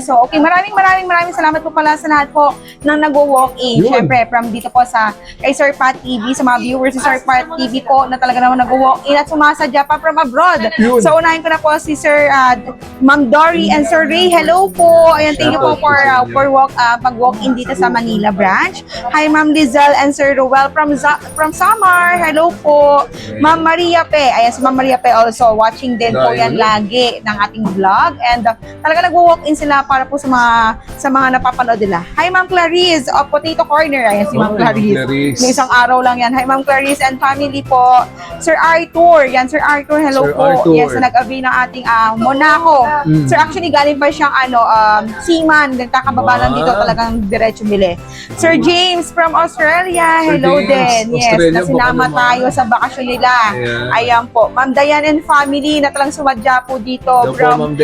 So, okay, maraming salamat po pala sa lahat po ng nag-walk-in. Siyempre, from dito po sa kay Sir Pat TV, sa mga viewers sa Sir Pat TV po na talaga naman nag-walk-in at sumasadya pa from abroad. Yun. So, unahin ko na po si Sir Ma'am Dory and Sir Ray. Hello po. Ayan, thank you po for pag-walk-in dito sa Manila branch. Hi, Ma'am Lizelle and Sir Ruel from Samar. Hello po. Ma'am Maria Pe. Ayan, si Ma'am Maria Pe also watching din po yan lagi ng ating vlog. And talaga nag-walk-in sila para po sa mga napapanood nila. Hi, Ma'am Clarice of Potato Corner. Ayan si Ma'am Clarice. May isang araw lang yan. Hi, Ma'am Clarice and family po. Sir Arthur. Yan, Sir Arthur. Hello Sir po. Arthur. Yes, na nag-avail ng ating Monaco. Sir, actually, galing pa siyang seaman. Nagkakababa lang dito. Talagang diretso bili. Sir James from Australia. Hello din. Yes, Australia, na sinama tayo sa bakasyon nila. Ayan po. Ma'am Diane and family na talang sumadya po dito. From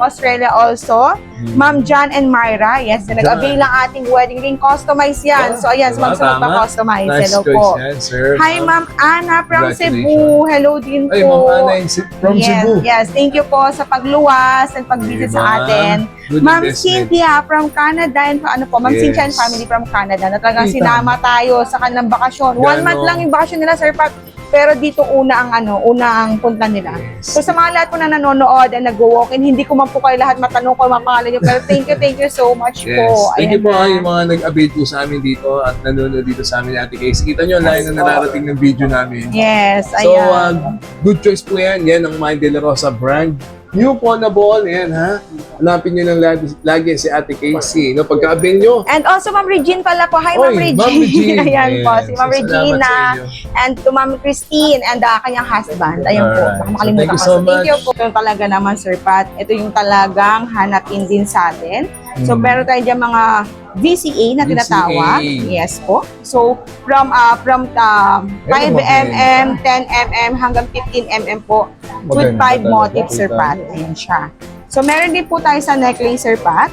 Australia also. Ma'am John and Myra, yes, na nag-avail lang ating wedding ring. Customize yan. So, ayan, ma'am, sa magpa-customize. Nice Hello po. Yan, sir. Hi, Ma'am Ana from Cebu. Hello din po. Ay, Ma'am Ana from Cebu. Yes, thank you po sa pagluwas and pag-visit sa atin. Ma'am Cynthia from Canada and Ma'am Cynthia and family from Canada na talagang sinama tayo sa kanilang bakasyon. 1 month lang yung bakasyon nila, Sir Pat. Pero dito una ang punta nila. So sa mga lahat po na nanonood and nag-walk-in, hindi ko man po kayo lahat matanong ko mapangalan nyo. Pero thank you so much po. Thank you po yung mga nag-update po sa amin dito at nanonood dito sa amin, Ate Casey. Kita nyo, layo na nararating ng video namin. Yes, So, ayan. good choice po yan. Yan ang Mind De La Rosa brand. New po na ball, yan ha. Hanapin nyo ng lagi si Ate Casey. No, pagka-avail nyo. And also, Ma'am Regine pala po. Hi, Ma'am Regine. Ma'am Regine. Ayan po, si Ma'am So, Regina. And to Ma'am Christine and kanyang husband. Ayan po, baka makalimutan thank you ko. so Thank you much. po. Ito talaga naman, Sir Pat. Ito yung talagang hanapin din sa atin. So, meron tayo dyan mga VCA na tinatawag. Yes po. So, from 5mm, 10mm, hanggang 15mm po. With 5 motifs, Sir Pat. Ayan siya. So, meron din po tayo sa necklace, Sir Pat.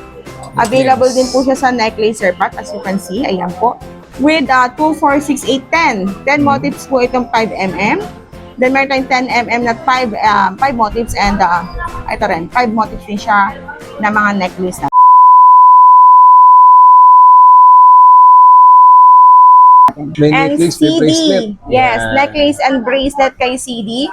Available din po siya sa necklace, Sir Pat, as you can see. Ayan po. With 2, 4, 6, 8, 10. 10 motifs po itong 5mm. Then, meron tayong 10mm na 5 motifs and ito rin, 5 motifs din siya na mga necklace na. May And necklace, may CD. bracelet. Yes, Yan. necklace and bracelet kay CD.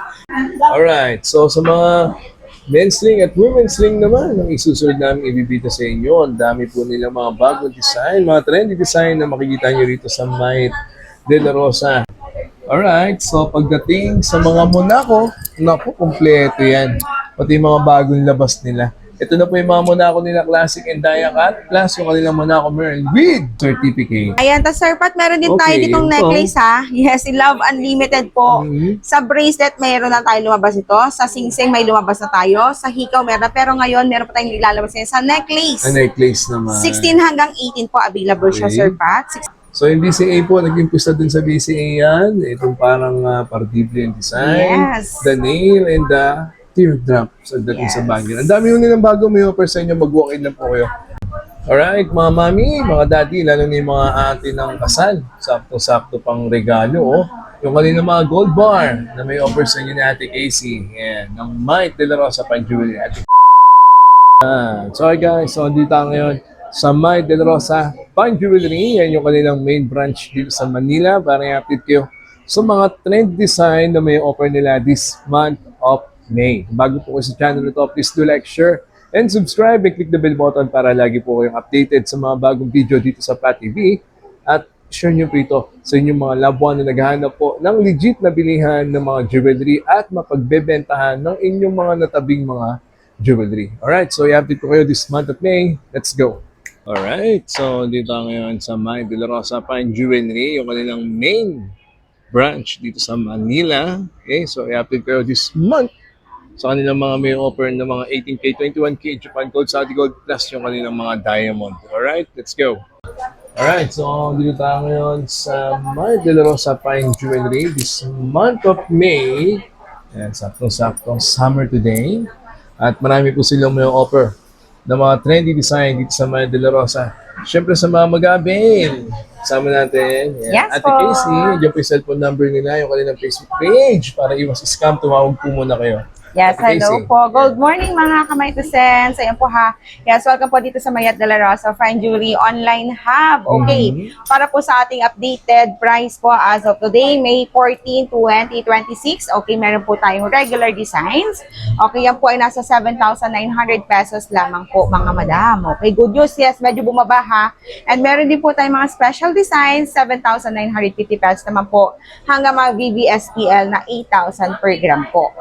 Alright, so sa mga men's sling at women's sling naman, ang isusunod namin ibibita sa inyo. Ang dami po nilang mga bagong design, mga trendy design na makikita nyo rito sa Mind De La Rosa. Alright, so pagdating sa mga Monaco, naku, kompleto yan. Pati yung mga bagong labas nila. Ito na po yung mga Monaco nila Classic and Diacat, plus yung kanilang Monaco Merl with certificate. Ayan, tas Sir Pat, meron din tayo ditong necklace ha. Yes, si Love Unlimited po. Sa bracelet, mayroon na tayo lumabas ito. Sa singsing, may lumabas na tayo. Sa hikaw, meron na. Pero ngayon, meron pa tayong ilalabas ngayon sa necklace. A necklace naman. 16 hanggang 18 po available siya, Sir Pat. So yung BCA po, nag-impisa din sa BCA yan. Itong parang partible yung design. Yes. The nail and the teardrop sa dating sa banyo. Ang dami yung nilang bago may offer sa inyo. Mag-walk-in lang po kayo. Alright, mga mami, mga daddy, lalo na yung mga ate ng kasal. Sakto-sakto pang regalo. Oh. Yung kanina mga gold bar na may offer sa inyo ni Ate Casey. Yan, ng Mind De La Rosa Fine Jewelry. Sorry guys, so dito tayo ngayon sa Mind De La Rosa Fine Jewelry. Yan yung kanilang main branch dito sa Manila para i-update kayo sa mga trend design na may offer nila this month of May. Bago po kayo sa channel na to, please do like, share, and subscribe and click the bell button para lagi po kayong updated sa mga bagong video dito sa Pat TV. At share nyo po ito sa inyong mga loved one na naghahanap po ng legit na bilihan ng mga jewelry at mapagbebentahan ng inyong mga natabing mga jewelry. Alright, so i-update ko kayo this month of May. Let's go! Alright, so dito ngayon sa Mind De La Rosa Fine Jewelry, yung kanilang main branch dito sa Manila. Okay, so i-update ko kayo this month sa kanilang mga may offer ng mga 18K, 21K, Japan Gold, Saudi Gold, plus yung kanilang mga diamond. Alright, let's go. Alright, so dito tayo ngayon sa Mind De La Rosa Fine Jewelry this month of May. Ayan, saktong-saktong summer today. At marami po silang may offer ng mga trendy design dito sa Mind De La Rosa. Siyempre sa mga mag-avail. Kasama natin. Yan. Yes Ate po. Casey, yung po yung cellphone number nila, yung kanilang Facebook page para iwas scam, tumawag po muna kayo. Yes, Ate hello Casey. po. Good morning mga Kamaitosens. Ayan po ha. Yes, welcome po dito sa Mayat de la Rosa Fine Jewelry Online Hub. Okay, para po sa ating updated price po as of today, May 14, 2026. Okay, meron po tayong regular designs. Okay, yan po ay nasa 7,900 pesos lamang po mga madam. Okay, good news. Yes, medyo bumaba ha. And meron din po tayong mga special designs, 7,950 pesos naman po hanggang mga VVSPL na 8,000 per gram po.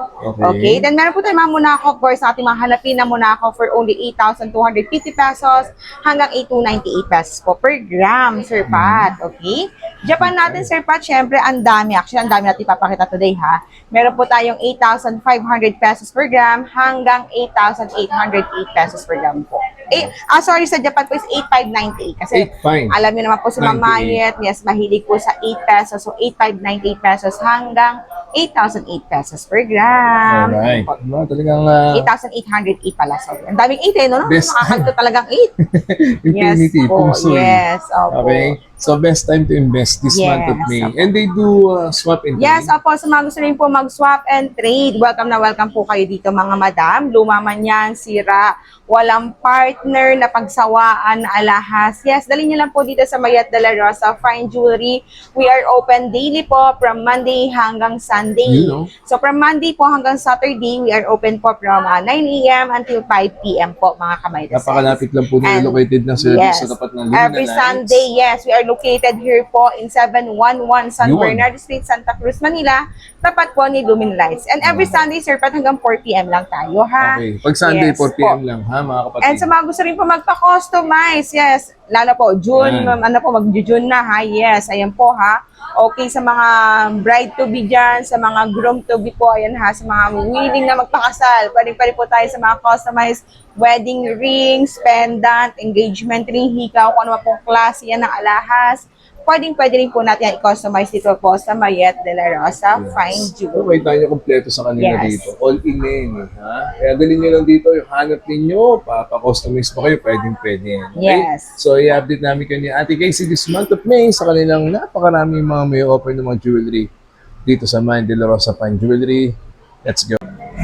Okay, then meron po tayong mga Monaco, of course, ating mga hanapin na Monaco for only 8,250 pesos hanggang 8,298 pesos po per gram, Sir Pat. Okay? Japan natin, Sir Pat, syempre, ang dami. Actually, ang dami natin ipapakita today, ha? Meron po tayong 8,500 pesos per gram hanggang 8,808 pesos per gram po. Sorry, sa Japan po is 8,598. Kasi 8,598. alam niyo naman po si Ma'am Mayet, yes, mahilig po sa 8 pesos. So, 8,598 pesos hanggang 8,008 pesos per gram. Alright. Diba, talagang 8,808 pala. Sorry. Ang daming 8 eh, no? Best. Makakanto talagang 8. infinity, po. puso. Yes, opo. Okay. So, best time to invest this Yes, month of May. opo. And they do swap and Yes, trade. opo. Sa mga gusto rin po mag-swap and trade, welcome na welcome po kayo dito mga madam. Luma man yan, sira, walang partner na pagsawaan na alahas. Yes, dali niyo lang po dito sa Mayat de la Rosa Fine Jewelry. We are open daily po from Monday hanggang Sunday. You know. So from Monday po hanggang Saturday, we are open po from 9 a.m. until 5 p.m. po mga Kamaitosens. Napakalapit lang po nila, And located lang sila yes, sa tapat ng Luna every Lights. Sunday, yes, we are located here po in 711 San Yun. Bernardo Street, Santa Cruz, Manila. Tapat po ni Lumen Lights. And every Sunday, Sir Pat, hanggang 4 p.m. lang tayo, ha? Okay. Pag Sunday, Yes 4 p.m. po. lang, ha, mga kapatid? And sa mga gusto rin po magpa-customize, yes, lalo po, June, Yan. ano po, mag-June na, ha? Yes, ayan po, ha? Okay, sa mga bride-to-be dyan, sa mga groom-to-be po, ayan ha, sa mga willing na magpakasal, pwede po tayo sa mga customized wedding rings, pendant, engagement ring, hikaw, kung ano pong klase yan ng alahas. Pwede rin po natin yan i-customize dito po sa Mayet de la Rosa Fine Jewelry. Okay, tayo kompleto sa kanila Yes. dito. All in eh, ha? Kaya dalhin nyo lang dito, yung hanap ninyo, papakustomize pa kayo, pwede. Okay? Yes. So, i-update namin kayo ni Ate Casey this month of May sa kanilang napakaraming mga may offer ng mga jewelry dito sa Mayet de la Rosa Fine Jewelry. Let's go.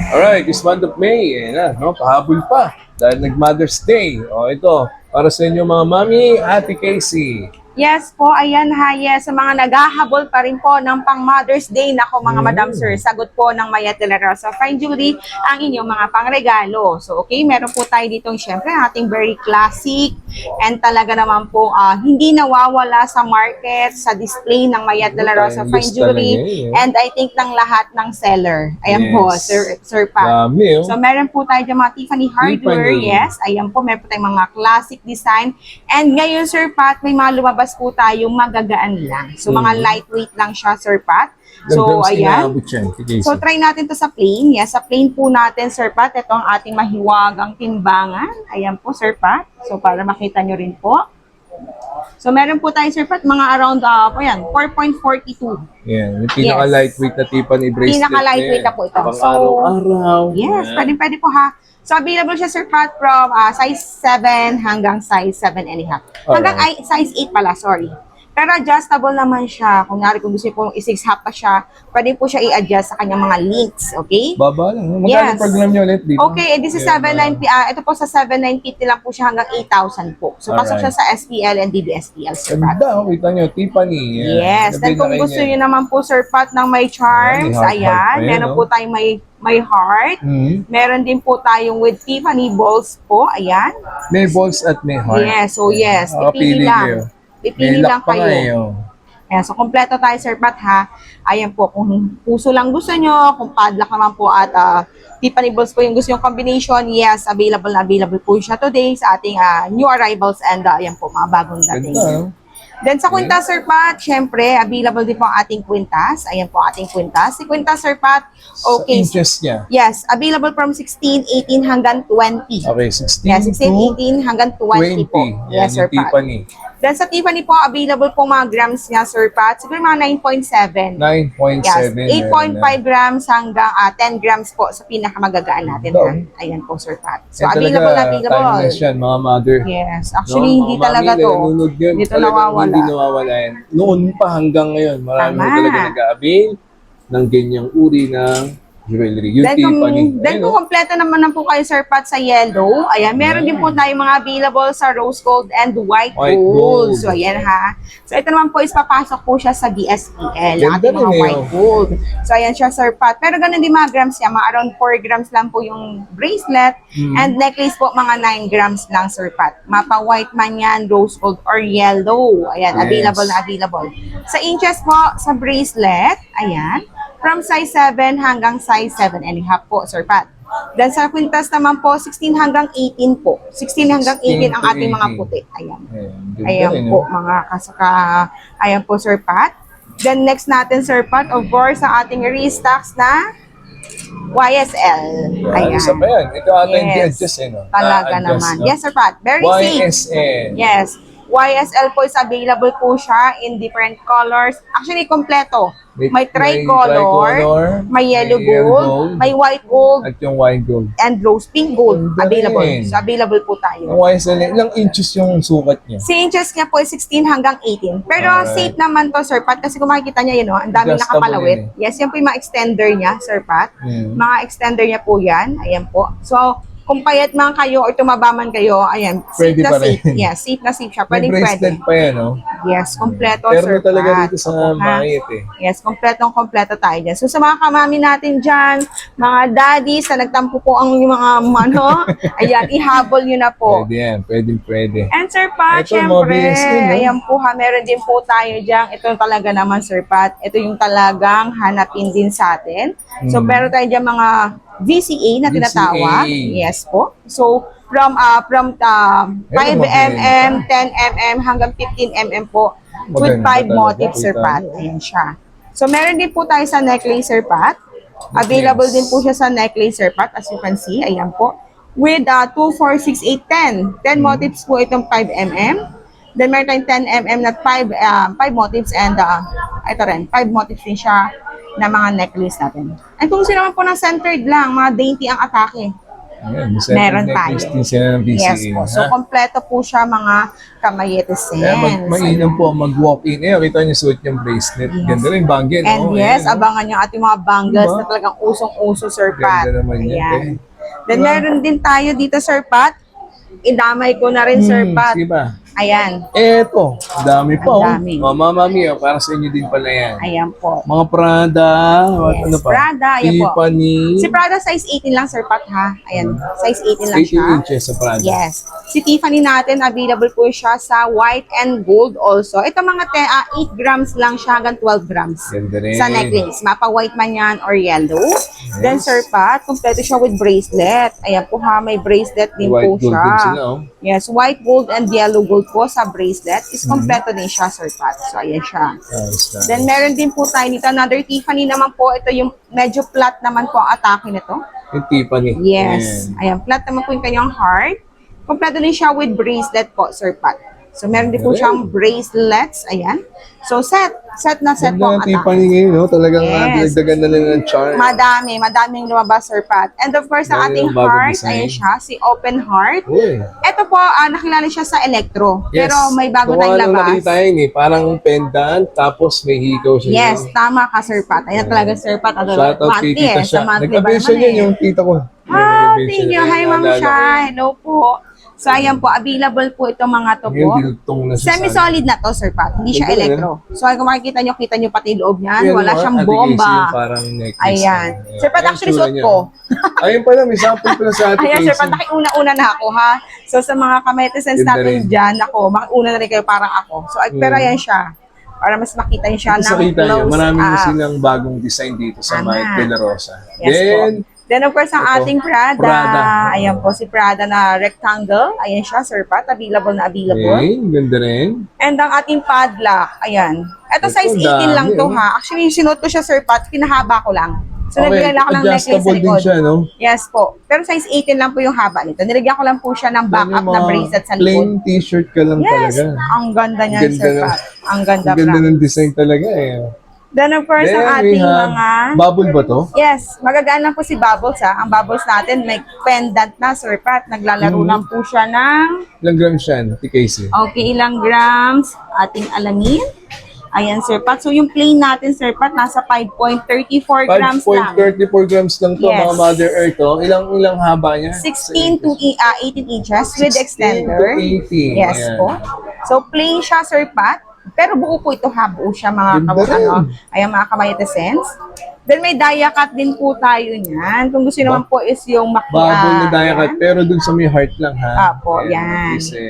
Alright, this month of May, no? Pahabol pa dahil nag-Mother's Day. O, ito, para sa inyo mga mami, Ate Casey. Yes po, ayan ha, yes, sa mga naghahabol pa rin po ng pang Mother's Day, nako mga Madam Sir, sagot po ng Mayat de la Rosa Fine Jewelry ang inyong mga pangregalo. So okay, meron po tayo ditong syempre ating very classic and talaga naman po hindi nawawala sa market, sa display ng Mayat de la Rosa Fine Jewelry and I think ng lahat ng seller. Ayan po, Sir Pat. Dami, oh. So meron po tayo dyan mga Tiffany hardware, Tiffany. yes, ayan po, meron po tayong mga classic design and ngayon Sir Pat, may mga lumabas po tayo magagaan lang. So, mga lightweight lang siya, Sir Pat. So, ayan. So, try natin to sa plain. Yes, sa plain po natin, Sir Pat. Ito ang ating mahiwagang timbangan. Ayan po, Sir Pat. So, para makita nyo rin po. So, meron po tayo, Sir Pat, mga around, 4.42. Yan, yung pinaka-lightweight na Tiffany bracelet. Pinaka-lightweight na po ito. Pang So, araw-araw. yes, Yan. pwede po ha. So, available siya, Sir Pat, from size 7 hanggang size 7 and a half. Hanggang size 8 pala, sorry. Pero adjustable naman siya. Kung gusto niyo pong i-6 half pa siya, pwede po siya i-adjust sa kanyang mga links, okay? Baba lang. Magkano Yes. per gram niyo ulit dito? Okay, this is 7,950. Ito po sa 7,950 lang po siya hanggang 8,000 po. So, pasok siya sa SPL and DBSPL, Sir Pat. Ganda, kita niyo, Tiffany. Yan. Yes, then Gabi kung na gusto kayo niyo naman po, Sir Pat, ng may charms, May heart ayan, pa yan, meron no? po tayong may heart. Meron din po tayong with Tiffany balls po, ayan. May balls at may heart. Yes, so yes, Pili pipili lang. kayo. Pipili May lang lock pa nga, kayo. Ayan, so kompleto tayo, Sir Pat, ha. Ayan po, kung puso lang gusto nyo, kung padlock naman po at Tiffany balls po yung gusto yung combination, yes, available po siya today sa ating new arrivals and ayan po, mga bagong dating. Ganda, no? Then sa kwintas, Sir Pat, syempre, available din po ang ating kwintas. Ayan po ating kwintas. Si kwintas, Sir Pat, okay. Sa inches niya. Yes, available from 16, 18 hanggang 20. Okay, 16 Yes, 16, to 18 hanggang 20 po. 20. Yes, Sir Pat. Tiffany. Then sa Tiffany po, available po mga grams niya, Sir Pat. Siguro mga 9.7. 9.7. Yes, 8.5 grams hanggang 10 grams po sa pinakamagagaan natin. Ha? Ayan po, Sir Pat. So, available. Timeless yan, mga mother. Yes, actually, hindi talaga to. Dito nawawala. Hindi nawawala yan. Noon pa hanggang ngayon, marami Tama. talaga nag-a-avail ng ganyang uri ng Jewelry. Yung Then Tiffany. kung kompleto naman na po kayo, Sir Pat, sa yellow, ayan, meron din po tayong mga available sa rose gold and white White gold. gold. So, ayan ha. So, ito naman po is papasok po siya sa DSPL, Ganda ating mga rin eh, white gold. So, ayan siya, Sir Pat. Pero ganun din mga grams niya, mga around 4 grams lang po yung bracelet and necklace po, mga 9 grams lang, Sir Pat. Mapa white man yan, rose gold or yellow. Ayan, Yes. available na available. Sa inches po, sa bracelet, ayan, from size 7 hanggang size 7.5 po, Sir Pat. Then sa kwintas naman po, 16 hanggang 18 po. 16 hanggang 18 ang 16 to ating mga 18. puti. Ayan. Ganda Ayan rin, po, no? mga kasaka. Ayan po, Sir Pat. Then next natin, Sir Pat, of course, ang ating restocks na YSL. Ayan. Isa pa yan. Ito ata yung Yes. adjust eh, no? Talaga Na-adjust, naman. no? Yes, Sir Pat. Very safe. YSN. Yes. YSL po is available po siya in different colors. Actually, kompleto. May tricolor, may yellow gold, may white gold, at yung wine gold. and rose pink gold Ganda available. rin. So, available po tayo. Yung YSL, ilang inches yung sukat niya? Si inches niya po is 16 hanggang 18. Pero Alright. safe naman to, Sir Pat, kasi kung makikita niya yun, oh, ang daming Adjustable nakapalawit. yun Yes, yan po yung mga extender niya, Sir Pat. Mga extender niya po yan. Ayan po. So, kung payat man kayo or tumaba man kayo, ayan, safe Pwede na pa safe. rin. Yes, safe na safe siya. May Pwede, bracelet pwede. pa yan, no? Yes, kompleto, Pero Sir talaga Pat. dito sa Opo, ha? Mayet eh. Yes, kompleto tayo dyan. So, sa mga kamami natin dyan, mga daddies na nagtampo po ang mga ano, ayan, ihabol nyo na po. Pwede yan, pwede. And Sir Pat, Ito, syempre, mga BSN, no? ayan po ha, meron din po tayo dyan. Ito talaga naman, Sir Pat. Ito yung talagang hanapin din sa atin. So, meron tayo dyan mga VCA na VCA. tinatawag. Yes po. So, from 5 mm, 10 mm hanggang 15 mm po with Maganda 5 talaga, motifs, Sir kita Pat. mo. Ayan siya. So, meron din po tayo sa necklace, Sir Pat. Available din po siya sa necklace, Sir Pat, as you can see. Ayan po. With 2, 4, 6, 8, 10. 10 motifs po itong 5 mm. Then, meron tayong 10 mm na 5 motifs and ito rin, 5 motifs din siya na mga necklace natin. And kung sino man po ng centered lang, mga dainty ang atake. Ayan, Meron tayo. din sila ng VCA. Yes po. So, ha? kompleto po siya mga kamayetesen. Kaya mainam po mag-walk-in. Eh, kita niyo suot yung bracelet. Yes. Ganda rin, banggit. And no? yes, Ayan, no? abangan nyo ating mga bangles Diba? na talagang usong-uso, Sir Pat. Ganda naman yan, Ayan. eh. Then, meron din tayo dito, Sir Pat. Idamay ko na rin, Sir Pat. Sige ba? Ayan. Eto, dami pa. Ang dami. Oh. Mama mia, para sa inyo din pala yan. Ayan po. Mga Prada, Yes, ano pa? Prada, ayan po. Tiffany. Si Prada, size 18 lang, Sir Pat, ha? Ayan, size 18 lang 18 siya. inches sa Prada. Yes. Si Tiffany natin, available po siya sa white and gold also. Ito mga 8 grams lang siya hanggang 12 grams. Ganda rin. Sa necklace. Mapa white man yan or yellow. Then, Sir Pat, kompleto siya with bracelet. Ayan po ha, may bracelet din White po gold siya. din sila, oh. Yes, white gold and yellow gold po sa bracelet. Is kompleto din siya, Sir Pat. So, ayan siya. Ayos na. Then, meron din po tayo dito. Another Tiffany naman po. Ito yung medyo flat naman po ang atake nito. Yung Tiffany. Yes. Ayan, flat naman po yung kanyang heart. Kompleto din siya with bracelet po, Sir Pat. So, meron din po siyang bracelets. Ayan. So, set na set po ang Ganda ng Tiffany atake. ngayon, no? Talagang Yes. dinagdagan na nila ng charm. Madaming lumabas, Sir Pat. And of course, ang Dahil ating yung bagong heart, design. ayan siya, si Open Heart. Uy. Ito po, nakilala siya sa Electro. Yes. Pero may bago Kung tayong anong labas. nakita yun eh, parang pendant, tapos may hikaw siya. Yes, tama ka, Sir Pat. Ayan talaga, Sir Pat. Ano, Shout out kay monthly Tita eh. siya. Sa monthly ba Nag-mention naman yan eh. yung tita ko. Ah, Nag-mention thank you. yan, Hi, Ma'am naalala ko. Shai. Hello po. So, ayan po. Available po itong mga to Yung po. diltong na siya. Semi-solid na to, Sir Pat. Hindi siya Ganda, electro. So, kung makikita nyo pa yung loob niyan. Yan, Wala mga siyang anti-AC, bomba. yung parang necklace. Ayan. Sir Pat, Ayan, actually, tsura suot niya. ko. Ayun pala, may sample pala sa ating Ayan, Sir Pat, nakiuna-una na ako, ha? So, sa mga kametesens Ganda natin rin. dyan, ako, makiuna na rin kayo parang ako. So, pero ayan siya. Para mas makita nyo siya Ito sa ng kita niyo, close marami na up. silang bagong design dito sa Tama. Mike De La Rosa. Yes Then, of course, ang ito, ating Prada. Prada. Ayan po, si Prada na rectangle. Ayan siya, Sir Pat. Available na available. Okay, ganda rin. And ang ating padlock. Ayan. Ito, Ito, size 18 lang dami, to, oh. ha. Actually, sinuot ko siya, Sir Pat. Pinahaba ko lang. So, Okay, nilagyan lang ako ng necklace sa adjustable din likod. siya, no? Yes po. Pero size 18 lang po yung haba nito. Nilagyan ko lang po siya ng backup Yung na mga bracelet sa plain likod. t-shirt ka lang Yes. talaga. Ang ganda niyan, Ang Sir ganda Pat. Ang ganda, Ang ganda Frank. ng design talaga eh. Then, of course, Then ang we ating have, mga... bubble ba to? Yes, magagaan lang po si Bubbles, ha. Ang Bubbles natin, may pendant na, Sir Pat. Naglalaro lang po siya ng... Ilang grams yan, T. Casey? Okay, ilang grams? Ating alamin. Ayan, Sir Pat. So, yung plain natin, Sir Pat, nasa 5.34 grams lang. 5.34 grams lang to, Yes. mga Mother Earth. Oh. Ilang haba niya? 16 to 18 inches with 16 to extender. 18. Yes Ayan. po. So, plain siya, Sir Pat. Pero buo po ito, ha? Buo siya, mga Ganda rin. ayan, mga kamayatesens. Then, may dia cut din po tayo niyan. Kung gusto naman po is yung Bubble na diacut, pero dun sa may heart lang, ha? Apo, yan. Kasi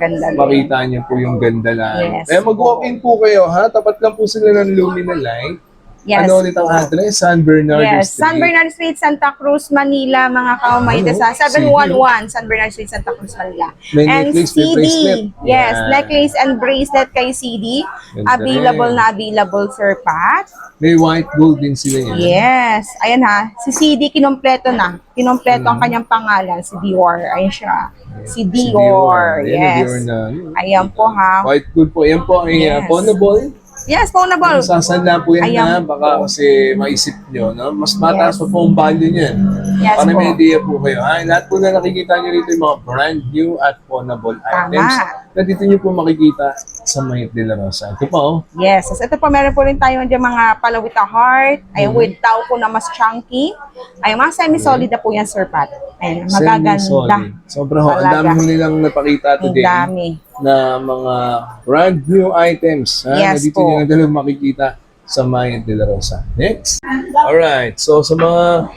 Ganda din. makita niyo po yung ganda lang. Yes. Eh, mag-walk-in po kayo, ha? Tapat lang po sila ng Lumina Light. Yes. Ano ulit ang address? San Bernardo Yes, Street. San Bernardo Street, Santa Cruz, Manila, mga kamaytes. Ano? 711 San Bernardo Street, Santa Cruz, Manila. May And necklace, may CD, bracelet. yes, Yan. necklace and bracelet kay CD. Ganda Available rin. na available, Sir Pat. May white gold din sila yan. Yes, ayan ha. Si CD, kinompleto na. Kinompleto ang kanyang pangalan, si Dior. Ayan siya. Si Dior, Ayan, yes. Dior na. Ayan po ha. White gold po. Yan po ay Yes. pawnable. Yes, pawnable. Sasanla po yan Ayan. na, baka kasi maisip nyo, no? Mas mataas pa po ang value niyan. Yes Para po. may idea po kayo. Ay, lahat po na nakikita nyo rito yung mga brand new at pawnable items na dito nyo po makikita sa Mayet de la Rosa. Ito pa, oh. Yes. So, ito po, meron po rin tayo dyan mga palawita heart. Ayan, with tao po na mas chunky. Ayan, mga semi-solid na po yan, Sir Pat. Ayan, magaganda. Semi-solid. Sobrang ho. Ang Talaga. dami ho nilang napakita Ang today dami. na mga brand new items. Ha? Yes na dito po. nyo na dalang makikita sa Mayet de la Rosa. Next. Alright. So, sa mga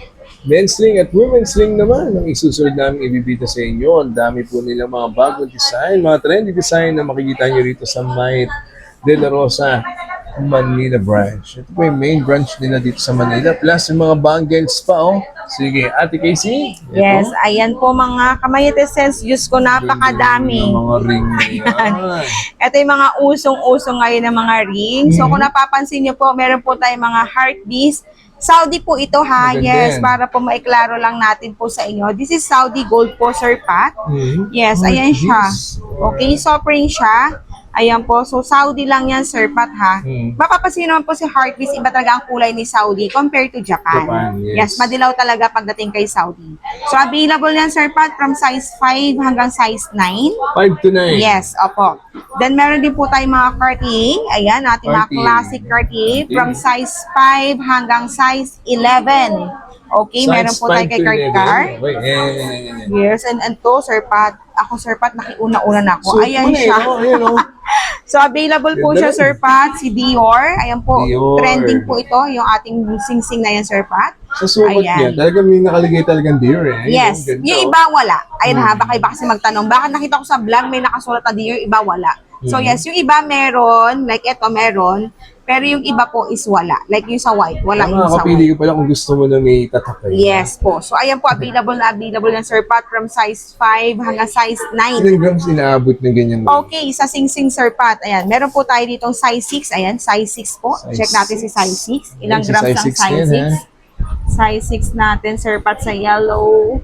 men's sling at women's sling naman, ang isusunod namin ibibita sa inyo. Ang dami po nilang mga bagong design, mga trendy design na makikita nyo rito sa Mayet de la Rosa Manila branch. Ito po yung main branch nila dito sa Manila. Plus yung mga bangles pa, oh. Sige, Ate Casey. ito. Yes, ayan po mga kamayatesens. Diyos ko, napakadami. Yung mga ring na yan. Ito yung mga usong-usong ngayon ng mga ring. So, kung napapansin nyo po, meron po tayong mga heart beads. Saudi po ito ha. Maganda Yes, yan. para po maiklaro lang natin po sa inyo. This is Saudi gold po, Sir Pat. Mhm. Yes, Heart ayan siya. beads. Okay, soft ring siya. Ayan po. So, Saudi lang yan, Sir Pat, ha? Mapapansin naman po si Heartbeats, iba talaga ang kulay ni Saudi compared to Japan. Japan, yes. Madilaw talaga pagdating kay Saudi. So, available yan, Sir Pat, from size 5 hanggang size 9. 5 to 9. Yes, opo. Then, meron din po tayong mga Cartier. Ayan, ating mga Cartier. classic Cartier from size 5 hanggang size 11. Okay, meron po tayo kay Cartier. Wait, Yes, and to, Sir Pat. Ako, Sir Pat, nakiuna-una na ako. Ayan siya. Ayan, oh. So, available po Ganda siya, rin. Sir Pat, si Dior. Ayan po, Dior. trending po ito, yung ating sing-sing na yan, Sir Pat. Sa sukat Ayan. niya, talagang may nakalagay talagang deer, eh. Yes, Ganda, yung oh. iba wala. Ayun ha, baka iba kasi magtanong, bakit nakita ko sa vlog may nakasulat na Dior, iba wala. So yes, yung iba meron, like ito meron, pero yung iba po is wala. Like yung sa white, wala yung sa Makakapili white. ka pala kung gusto mo na may tatakay. Yes po. So ayan po, available na available ng Sir Pat from size 5 hanggang size 9. Ilang grams inaabot ng ganyan? Okay, sa Sing Sing Sir Pat, ayan, meron po tayo ditong size 6, ayan, size 6 po. Size Check natin si size 6. Ilang Ayan, si grams size ang 6 size yan, 6? Size 6 natin, Sir Pat, sa yellow.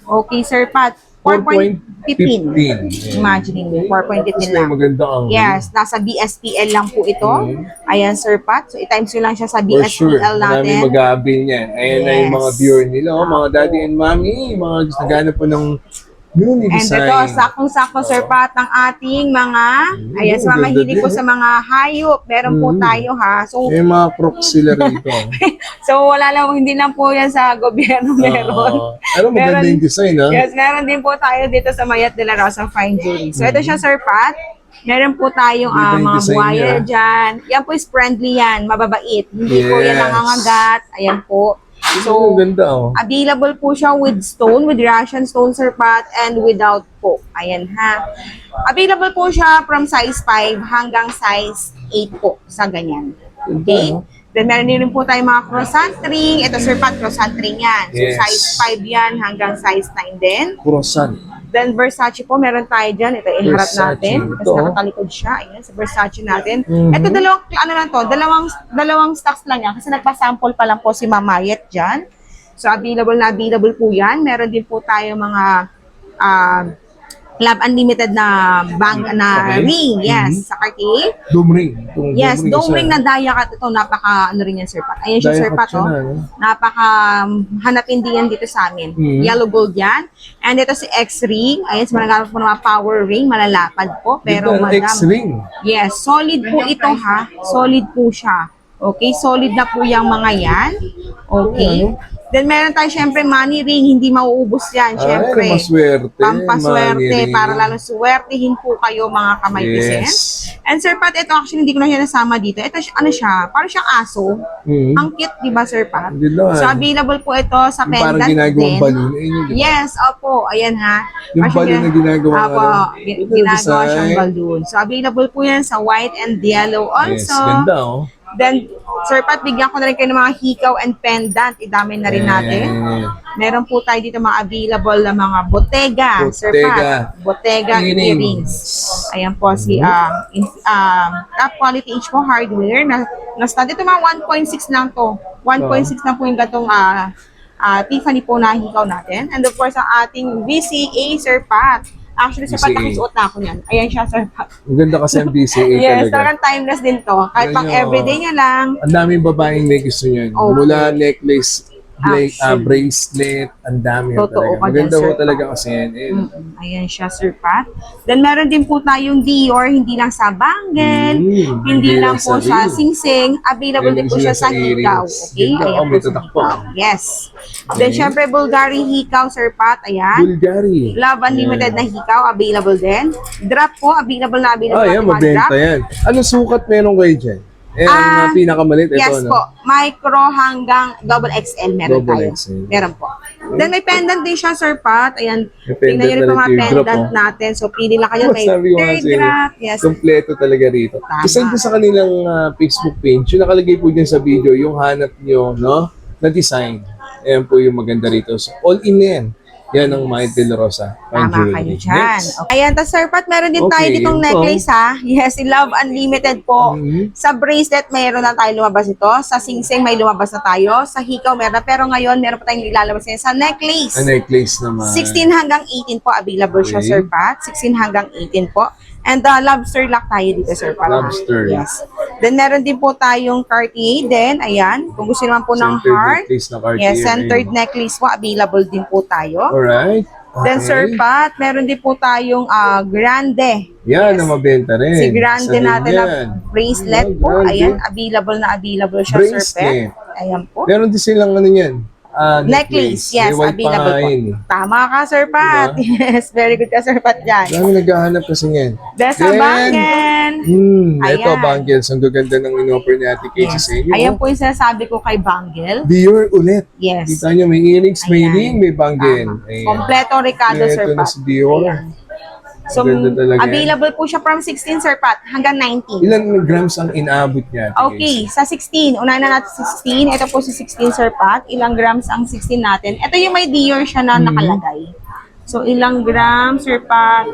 Okay, Sir Pat, 4.15. 4.15. Imagine mo, 4.15 Mas may lang. maganda ang Yes, nasa BSPL lang po ito. Ayan, Sir Pat. So, i-times nyo lang siya sa For sure. BSPL Marami natin. mag-aabil niyan. Ayan na yung Yes. mga viewer nila. Oh, mga daddy and mommy. Mga naghanap po ng new And design. ito, saktong-sakto, Sir Pat, ng ating mga, ayan, sa mga ganda mahilig po din. sa mga hayop. Meron po tayo, ha. So, May mga crocs sila rito. so wala lang, hindi lang po yan sa gobyerno meron. Ano maganda Meron- yung design, ha? Yes, meron din po tayo dito sa Mayat de la Rosa Fine Jewelry. So, ito siya, Sir Pat. Meron po tayong Iba yung mga design buhaya niya. dyan. Yan po is friendly yan, mababait. Hindi po yan Yes. nangangagat. Ayan po. So, So, ganda, oh. available po siya with stone, with Russian stone, Sir Pat, and without po. Ayan ha. Available po siya from size 5 hanggang size 8 po sa ganyan. Okay? Then meron din po tayong mga croissant ring. Ito, Sir Pat, croissant ring yan. So, Yes. size 5 yan hanggang size 9 din. Croissant. Then Versace po, meron tayo dyan. Ito, iharap Versace. natin. Kasi Ito, oh. nakatalikod siya. Ayan, sa Versace natin. Mhm. Ito, ano lang to, dalawang stocks lang yan. Kasi nagpa-sample pa lang po si Mamayet dyan. So, available na available po yan. Meron din po tayo mga Love Unlimited na Okay. ring. Yes, sa Cartier. Dome ring. Itong Yes, dome ring na isa. daya cut ito. Napaka, ano rin yan, Sir Pat. Ayan siya, Daya Sir cut Pat, siya oh. na, no? Napaka hanapin din yan dito sa amin. Yellow gold yan. And ito si X-ring. Ayan, sa mga po ng mga power ring. Malalapad po. Pero, Ganda, madam. X-ring. Yes, solid po ito, ha. Solid po siya. Okay, solid na po yung mga yan. Okay. Then meron tayo syempre money ring, hindi mauubos yan syempre. Ay, maswerte. Pampaswerte, money ring. para lalo swertihin po kayo mga kamay present. And Sir Pat, ito actually hindi ko na siya nasama dito. Ito ano siya, parang siyang aso. Ang cute, di ba Sir Pat? Hindi naman. So available po ito sa Yung parang pendant ginagawang din. balloon. Ayun yun, di ba? Yes, opo, ayan ha. Yung Parang balloon na ginagawa Opo, ginagawa siyang balloon. So available po yan sa white and yellow Yes, also. ganda oh. Then, Sir Pat, bigyan ko na rin kayo ng mga hikaw and pendant. Idamay na rin natin. Meron po tayo dito mga available na mga botega, Sir Pat. Botega earrings. Ayan po si top quality inch po hardware na stud. Ito mga 1.6 lang to. 1.6 lang po yung gatong Tiffany po na hikaw natin. And of course, ang ating VCA, Sir Pat. Actually, Sir Pat, VCA. nakisuot na ako yan. Ayan siya, Sir Pat. Ang ganda kasi ang BCA Yes, talaga. talagang timeless din to. Kahit pang Ayun. everyday niya lang. Ang daming babaeng may gusto niyan. Okay. Mula necklace, Actually. bracelet, ang dami Totoo talaga. ka dyan, Maganda Sir ho Pat. talaga kasi yan. Ayan siya, Sir Pat. Then, meron din po tayong Dior, hindi lang sa bangle, hindi lang po sa ring. singsing. Available din po siya sa hikaw. Okay? Ganda, Ayan may po sa tatak po. hikaw. Yes. Then, syempre, Bulgari hikaw, Sir Pat. Ayan. Bulgari. Love Unlimited na hikaw, available din. Drop po, available na available. Yan, natin mga mabenta drop. yan. Anong sukat meron kayo dyan? Ang pinakamalit, ito, Yes no? po. Micro hanggang double XL meron Double tayo. XL. Meron po. Then may pendant din siya, Sir Pat. Ayan. May Tingnan niyo rin pendant po na mga teardrop, pendant oh. natin. So, pili lang kayo. May Sabi ko nga sa'yo, teardrop. Yes. kompleto talaga rito. Tama. Kasi ko sa kanilang Facebook page, yung nakalagay po dyan sa video, yung hanap nyo, no, na design. Ayan po yung maganda rito. So, all in na yan. Yan ang Mind De La Rosa. Fine Tama jewelry. kayo dyan. Next. Okay. Ayan, tas Sir Pat, meron din tayo Okay, ditong ito. necklace ha. Yes, si Love Unlimited po. Sa bracelet, mayroon na tayo lumabas ito. Sa singsing, may lumabas na tayo. Sa hikaw, meron na. Pero ngayon, meron pa tayong ilalabas ngayon sa necklace. A necklace naman. 16 hanggang 18 po available siya, Okay. Sir Pat. 16 hanggang 18 po. And lobster lock tayo dito, Sir Pat. Lobster. Yes. Then meron din po tayong Cartier din. Ayan. Kung gusto naman po ng Centered heart. necklace na Cartier. Yes, centered necklace po. Available din po tayo. Alright. Then Sir Pat, meron din po tayong grande. Yan ang mabenta rin. Si grande Isa din natin yan. na bracelet po. Grande. Ayan, available siya, Sir Pat. Bracelet. Ayan po. Meron din silang ano yan. Necklace, yes, May white available pa po. yun. Tama ka, Sir Pat. Yes, very good ka, Sir Pat dyan. Dami naghahanap kasi yan. Then sa bangen. Ito, Ayan. bangles. Ang gaganda ng in-offer ni Ate Casey sa inyo. Ayan po yung sinasabi ko kay Bangle. Dior ulit. Yes. Kita nyo, may earrings, may Ayan. ring, may bangle. Tama. Kompleto Ricardo, Sir Ito na Pat. si Dior. Ayan. So, Ganda talaga yan. available po siya from 16, Sir Pat, hanggang 19. Ilan grams ang inabot niya? Ate Okay, sa 16. Unahin na natin 16. Ito po si 16, Sir Pat. Ilang grams ang 16 natin. Ito yung may Dior siya na nakalagay. So, ilang grams, Sir Pat?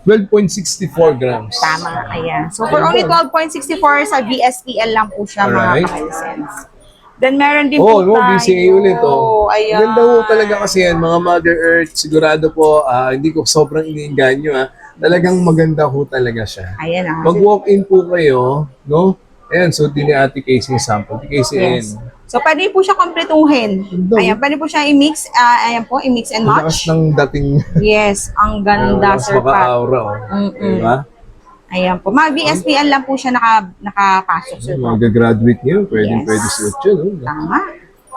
12.64 grams. Tama, ayan. So, for only 12.64 sa BSPL lang po siya, Alright. mga ka-sense. Then, meron din Oh, po no, tayo. BCA ulit, oh. Ayan. Ganda ho talaga kasi yan, mga Mother Earth, sigurado po, hindi ko sobrang iniinganyo, talagang maganda ho talaga siya. Ayan ah. Mag-walk-in po kayo, no? Ayan, so din ni Ate Casey yung sample. Ate Casey, Yes. ayan. So, pwede po siya kompletuhin. Ganda. Ayan, pwede po siya i-mix. Ayan po, i-mix and Ang lakas match. ng dating, Yes, ang ganda, Sir Pat. maka-aura, oh. Diba? Ayan po. Mga BSPL lang po siya nakapasok, Sir Pat. Mag-graduate niyo, pwedeng Yes. pwede suot yun, no? Tama.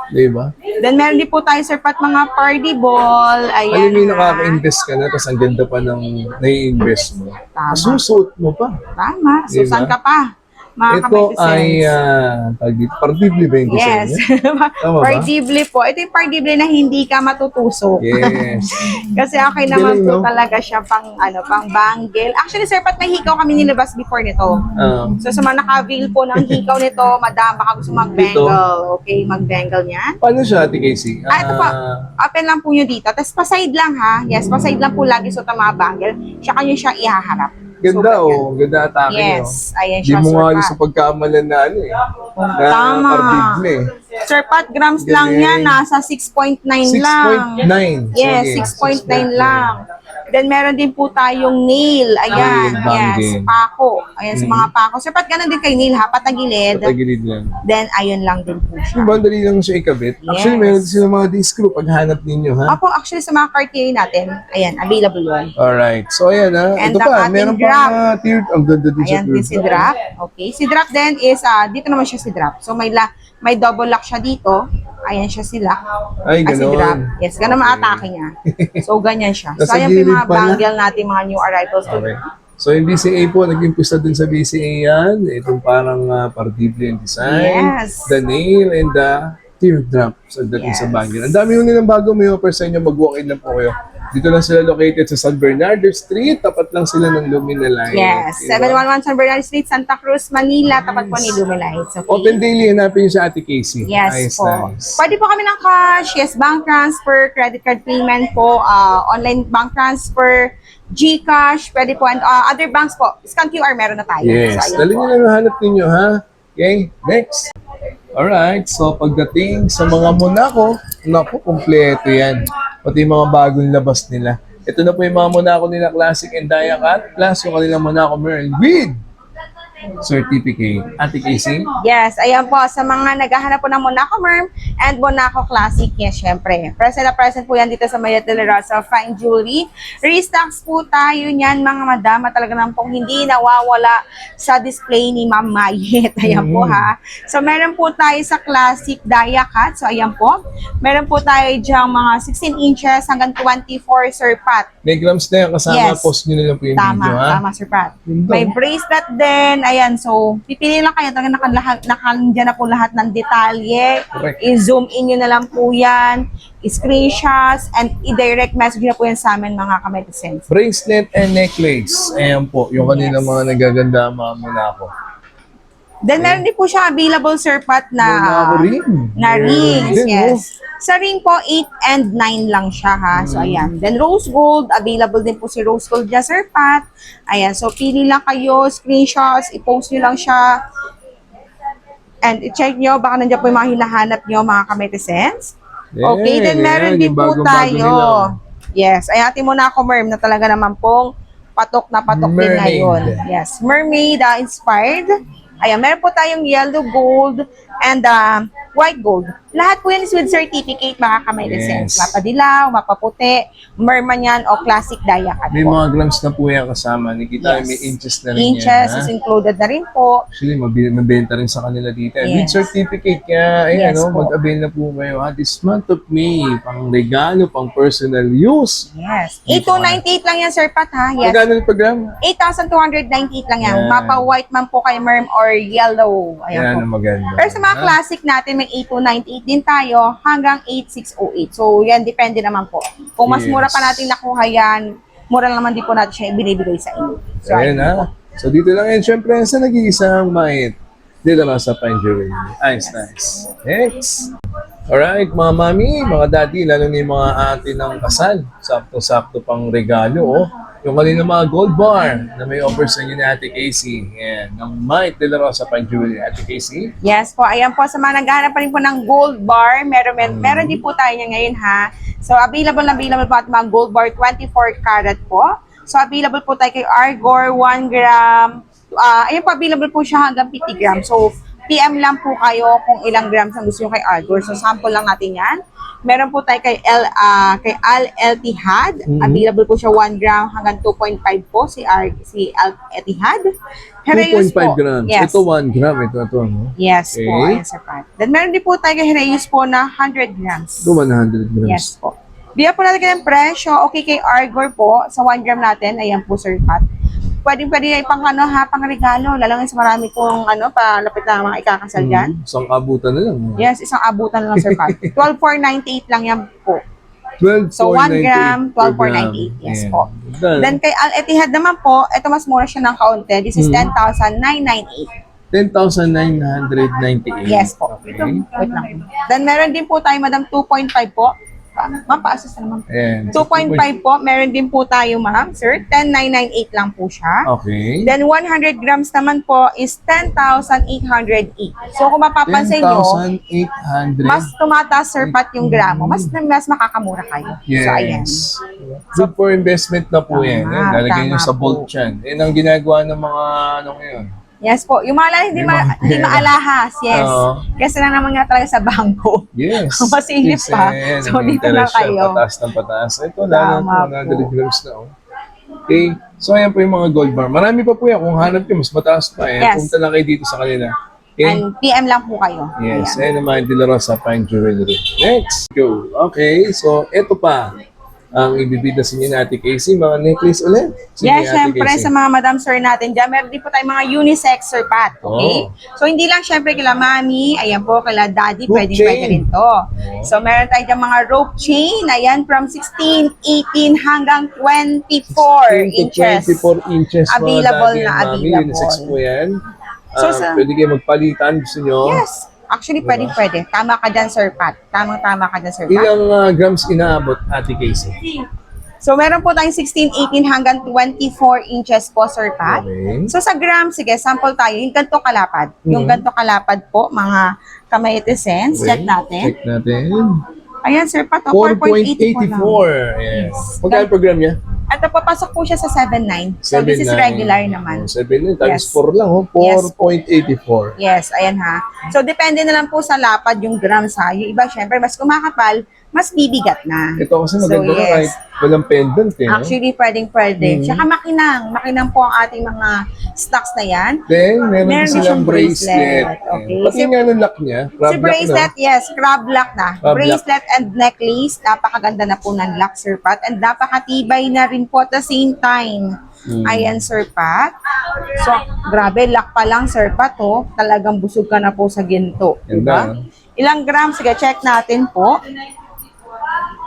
Diba? Then, meron din po tayo, Sir Pat, mga party ball. Ayan. Alam mo, ha. nakaka-invest ka na, tapos ang ganda pa ng nai-invest mo. Tama. Susuot mo pa. Tama. So, Diba? saan ka pa? Mga Ito kabay ay, partible ba yung design Yes. niya? Tama ba? Partible po. Ito yung partible na hindi ka matutusok. Yes. Kasi okay naman Galing, po no? talaga siya pang bangle. Actually, Sir Pat, may hikaw kami nilabas before nito. So, sa mga naka-avail po ng hikaw nito, madam, baka gusto mag-bangle. Okay, mag-bangle niyan. Paano siya, Ate Casey? Ito po. Open lang po nyo dito. Tapos pa-side lang ha. Yes, pa-side lang po lagi suot ang mga bangle. Tsaka nyo siya ihaharap. Ganda, So, oh. Ganda atake niyo. Yes, ayan Di siya, mo Sir nga Pat. sa pagkamalan na ano eh. Na Tama. partible eh. Sir Pat, grams lang Galing. yan. Nasa 6.9 lang. 6.9. Yes, Sige, 6.9 lang. Then meron din po tayong nail. Ayan, Nail yes, banging. pako. Ayan, sa mga pako. Sir Pat, ganun din kay nail ha, patagilid. Patagilid lang. Then, ayun lang din po siya. Yung bandali lang siya ikabit. Actually, Yes. meron din silang mga disc screw pag hanap ninyo, ha? Opo, actually sa mga Cartier natin, ayan, available yun. Alright. So, ayan, ha? And Ito the pa, cotton meron drop. pa tiered. Ang ganda din sa Ayan din si drop. Okay, si drop din is, dito naman siya si drop. So, may double lock siya dito. Ayan siya si lock. Ay, Si gano'n. drop. Yes, ganun Okay. maatake niya. So, ganyan siya. So, Nasa ayan po yung gilid mga pala. bangle natin, mga new arrivals. Okay. So, yung BCA po, nag-impisa din sa BCA yan. Itong parang particle yung design. Yes. The nail and the teardrop sa dating sa Yes. Bangal. Ang dami yung nilang bago may offer sa inyo. Mag-walk-in lang po kayo. Dito lang sila located sa San Bernardo Street. Tapat lang sila ng Lumina Line. Yes, Diba? 711 San Bernardo Street, Santa Cruz, Manila. Tapat po ni Lumilights. Okay? Open daily, hanapin niyo sa Ate Casey. Yes Nice, po. nice. Pwede po kami ng cash, yes, bank transfer, credit card payment po, online bank transfer, GCash, pwede po, and other banks po. Scan QR meron na tayo. Yes, So, ayun dali po. nyo lang hanap ninyo, ha? Okay, next. Alright, so pagdating sa mga Monaco, naku, kompleto yan. Pati yung mga bagong labas nila. Ito na po yung mga Monaco nila Classic and Diacat, plus yung kanilang Monaco Merl with certificate. Ate Casey? Yes, ayan po, sa mga naghahanap po ng Monaco Merm and Monaco Classic, yes, syempre. Present na present po yan dito sa Mayet de la Rosa Fine Jewelry. Restocks po tayo niyan, mga madama, talaga naman pong hindi nawawala sa display ni Ma'am Mayet. Ayan po ha. So, meron po tayo sa Classic Diacat. So, ayan po. Meron po tayo diyang mga 16 inches hanggang 24, Sir Pat. May grams na yan kasama, Yes. post nyo na lang po yung Tama, video, ha? tama, Sir Pat. Ganda. May bracelet din. Ayan, so, pipili lang kayo. Talagang nakandyan na po lahat ng detalye. Correct. I-zoom in nyo na lang po yan. I-screenshots and i-direct message na po yan sa amin, mga kametisens. Bracelet and necklace. Ayan po, yung kanilang Yes. mga nagaganda mga Monaco. Then, meron din po siya available, Sir Pat, Monaco ring. na rings. Din, Yes. Sa ring po, 8 and 9 lang siya, ha. So, ayan. Then, rose gold. Available din po si rose gold dyan, Sir Pat. Ayan. So, pili lang kayo. Screenshots. I-post nyo lang siya. And i-check nyo. Baka nandiyan po yung mga hinahanap nyo, mga kametisens. Okay. Then, meron din po tayo. Yes. Ay, ating Monaco Merm na talaga naman pong patok na patok din Mermaid. ngayon. Yes. Mermaid inspired. Ayan, meron po tayong yellow gold and white gold. Lahat po yan is with certificate, mga kametisens. Yes. Mapadilaw, mapaputi, merman yan, o classic diacat May po. mga grams na po yan kasama. Nakita Yes. may inches na rin Inches yan. is Ha? included na rin po. Actually, mabenta rin sa kanila dito. And with Yes. certificate kaya, Yes po. mag-avail na po kayo. Ha? This month of May, pang regalo, pang personal use. Yes. 8298 lang yan, Sir Pat, ha? Yes. Magkano yung program? 8,298 lang yan. Yan. Mapa-white man po kay merm or yellow. Yan Ayan ang po. maganda. Pero sa mga Ha? classic natin, may 8298 din tayo hanggang 8608. So, yan, depende naman po. Kung mas Yes. mura pa natin nakuha yan, mura naman din po natin siya ibinibigay sa inyo. So, Ayan, ayun po. ha? So dito lang yan, syempre, sa nag-iisang Mayet. Dito lang sa Fine Jewelry. Nice. Next. Alright, mga mami, mga daddy, lalo na yung mga ate ng kasal. Sakto-sakto pang regalo, oh. Yung kanina mga gold bar na may offer sa inyo ni Ate Casey. Yan, ng Mayet de la Rosa Fine Jewelry. Ate Casey. Yes po, ayan po, sa mga naghahanap pa rin po ng gold bar, meron din po tayo niya ngayon, ha. So, available po at mga gold bar 24 karat po. So, available po tayo kay Argor, 1 gram. Ayun po, available po siya hanggang 50 gram. So, PM lang po kayo kung ilang grams ang gusto nyo kay Argor. So, sample lang natin yan. Meron po tayo kay Al Etihad. Available po siya 1 gram hanggang 2.5 po si Al Etihad. Herreus 2.5 po. grams. Yes. Ito 1 gram. Ito, no? Yes po, Okay. ayan, Sir Pat. Then, meron din po tayo kay Herreus po na 100 grams. Ito 100 grams. Yes po. Bigyan po natin kayo ng presyo. Okay kay Argor po, sa 1 gram natin, ayan po, Sir Pat. Pwede pang pang regalo. Lalo sa marami kong palapit na mga ikakasal dyan. Isang abutan na lang. Yes, isang abutan na lang, Sir Pat. 12,498 lang yan po. 12,498 So, 1 gram, per 12,498. Yes Ayan. po. Done. Then, kay Al Etihad naman po, ito mas mura siya ng kaunti. This is 10,998. 10,998. Yes po. Okay. Wait lang. Then, meron din po tayo, Madam, 2.5 po. Ma'am, pa-assist na naman. Ayan. 2.5 po, meron din po tayo, ma'am, sir. 10,998 lang po siya. Okay. Then 100 grams naman po is 10,808. So kung mapapansin nyo, 10,800. mas tumataas, sir, pat yung gramo. Mas makakamura kayo. Yes. So ayan. Good for investment na po yan. Tama, Lalagyan nyo tama sa po. vault yan. Yan ang ginagawa ng mga ano ngayon. Yes po. Yung mga hindi maalahas, yes. Oo. Kasi lang naman nga talaga sa bangko. Yes. Masilip pa. Yes, So, ang dito na interest siya, kayo. Pataas ng pataas. Ito, lalo Tama po, 100 po. grams na. Oh. Okay. So, ayan po yung mga gold bar. Marami pa po yan. Kung hanap nyo, mas mataas pa. Eh. Yes. Punta lang kayo dito sa kanila. Okay. And PM lang po kayo. Yes. Ayan. Ayan naman, De La Rosa Fine Jewelry. Next. Go. Okay. So, ito pa. Ang ibibida sa inyo ni Ate Casey. Mga necklace ulit. Sige, Yes, Ate syempre Casey. sa mga madam sir natin dyan, meron din po tayong mga unisex sir pat, okay? Oh. So hindi lang syempre kila mami, ayan po, kila daddy, Rope pwede chain. rin to. So meron tayo dyan mga rope chain, ayan, from 16, 18 hanggang 24 inches. 24 inches. mga Available daddy na and mommy. available. Unisex po yan. So, sa- Pwede kayo magpalitan. Gusto nyo? Yes, actually pwede. Tama ka dyan sir pat. Tamang-tama ka dyan sir pat. Ilang grams inaabot, Ate Casey? So meron po tayong 16, 18 hanggang 24 inches po sir pat. Okay. So sa gram, sige, sample tayo. Yung ganito kalapad. Yung ganito kalapad po, mga kamayetesens. Check natin. Check natin. Ayan, sir, pato, 4.84 lang. 4.84. Yes. Magkano program niya? At papasok po siya sa 7.9. So this is 7.9. regular naman. 7.9 times Yes. 4 lang, oh. Yes. 4.84. Yes, ayan ha. So depende na lang po sa lapad yung grams ha. Yung iba, syempre, mas kumakapal, mas bibigat na. Ito kasi maganda So, na yes. kahit walang pendant eh. no? Actually, pwede. Tsaka makinang. Makinang po ang ating mga stocks na yan. Then, meron Meron din din silang siyang bracelet. bracelet. Okay. Pati nga ng lock niya. Crab Si lock bracelet, yes, crab lock na. Crab Bracelet and necklace, napakaganda na po ng lock, Sir Pat. And napakatibay na rin po at the same time. Ayan, Sir Pat. So, grabe, lock pa lang, Sir Pat, oh. Talagang busog ka na po sa ginto. Ganda. Diba? Ilang grams? Sige, check natin po.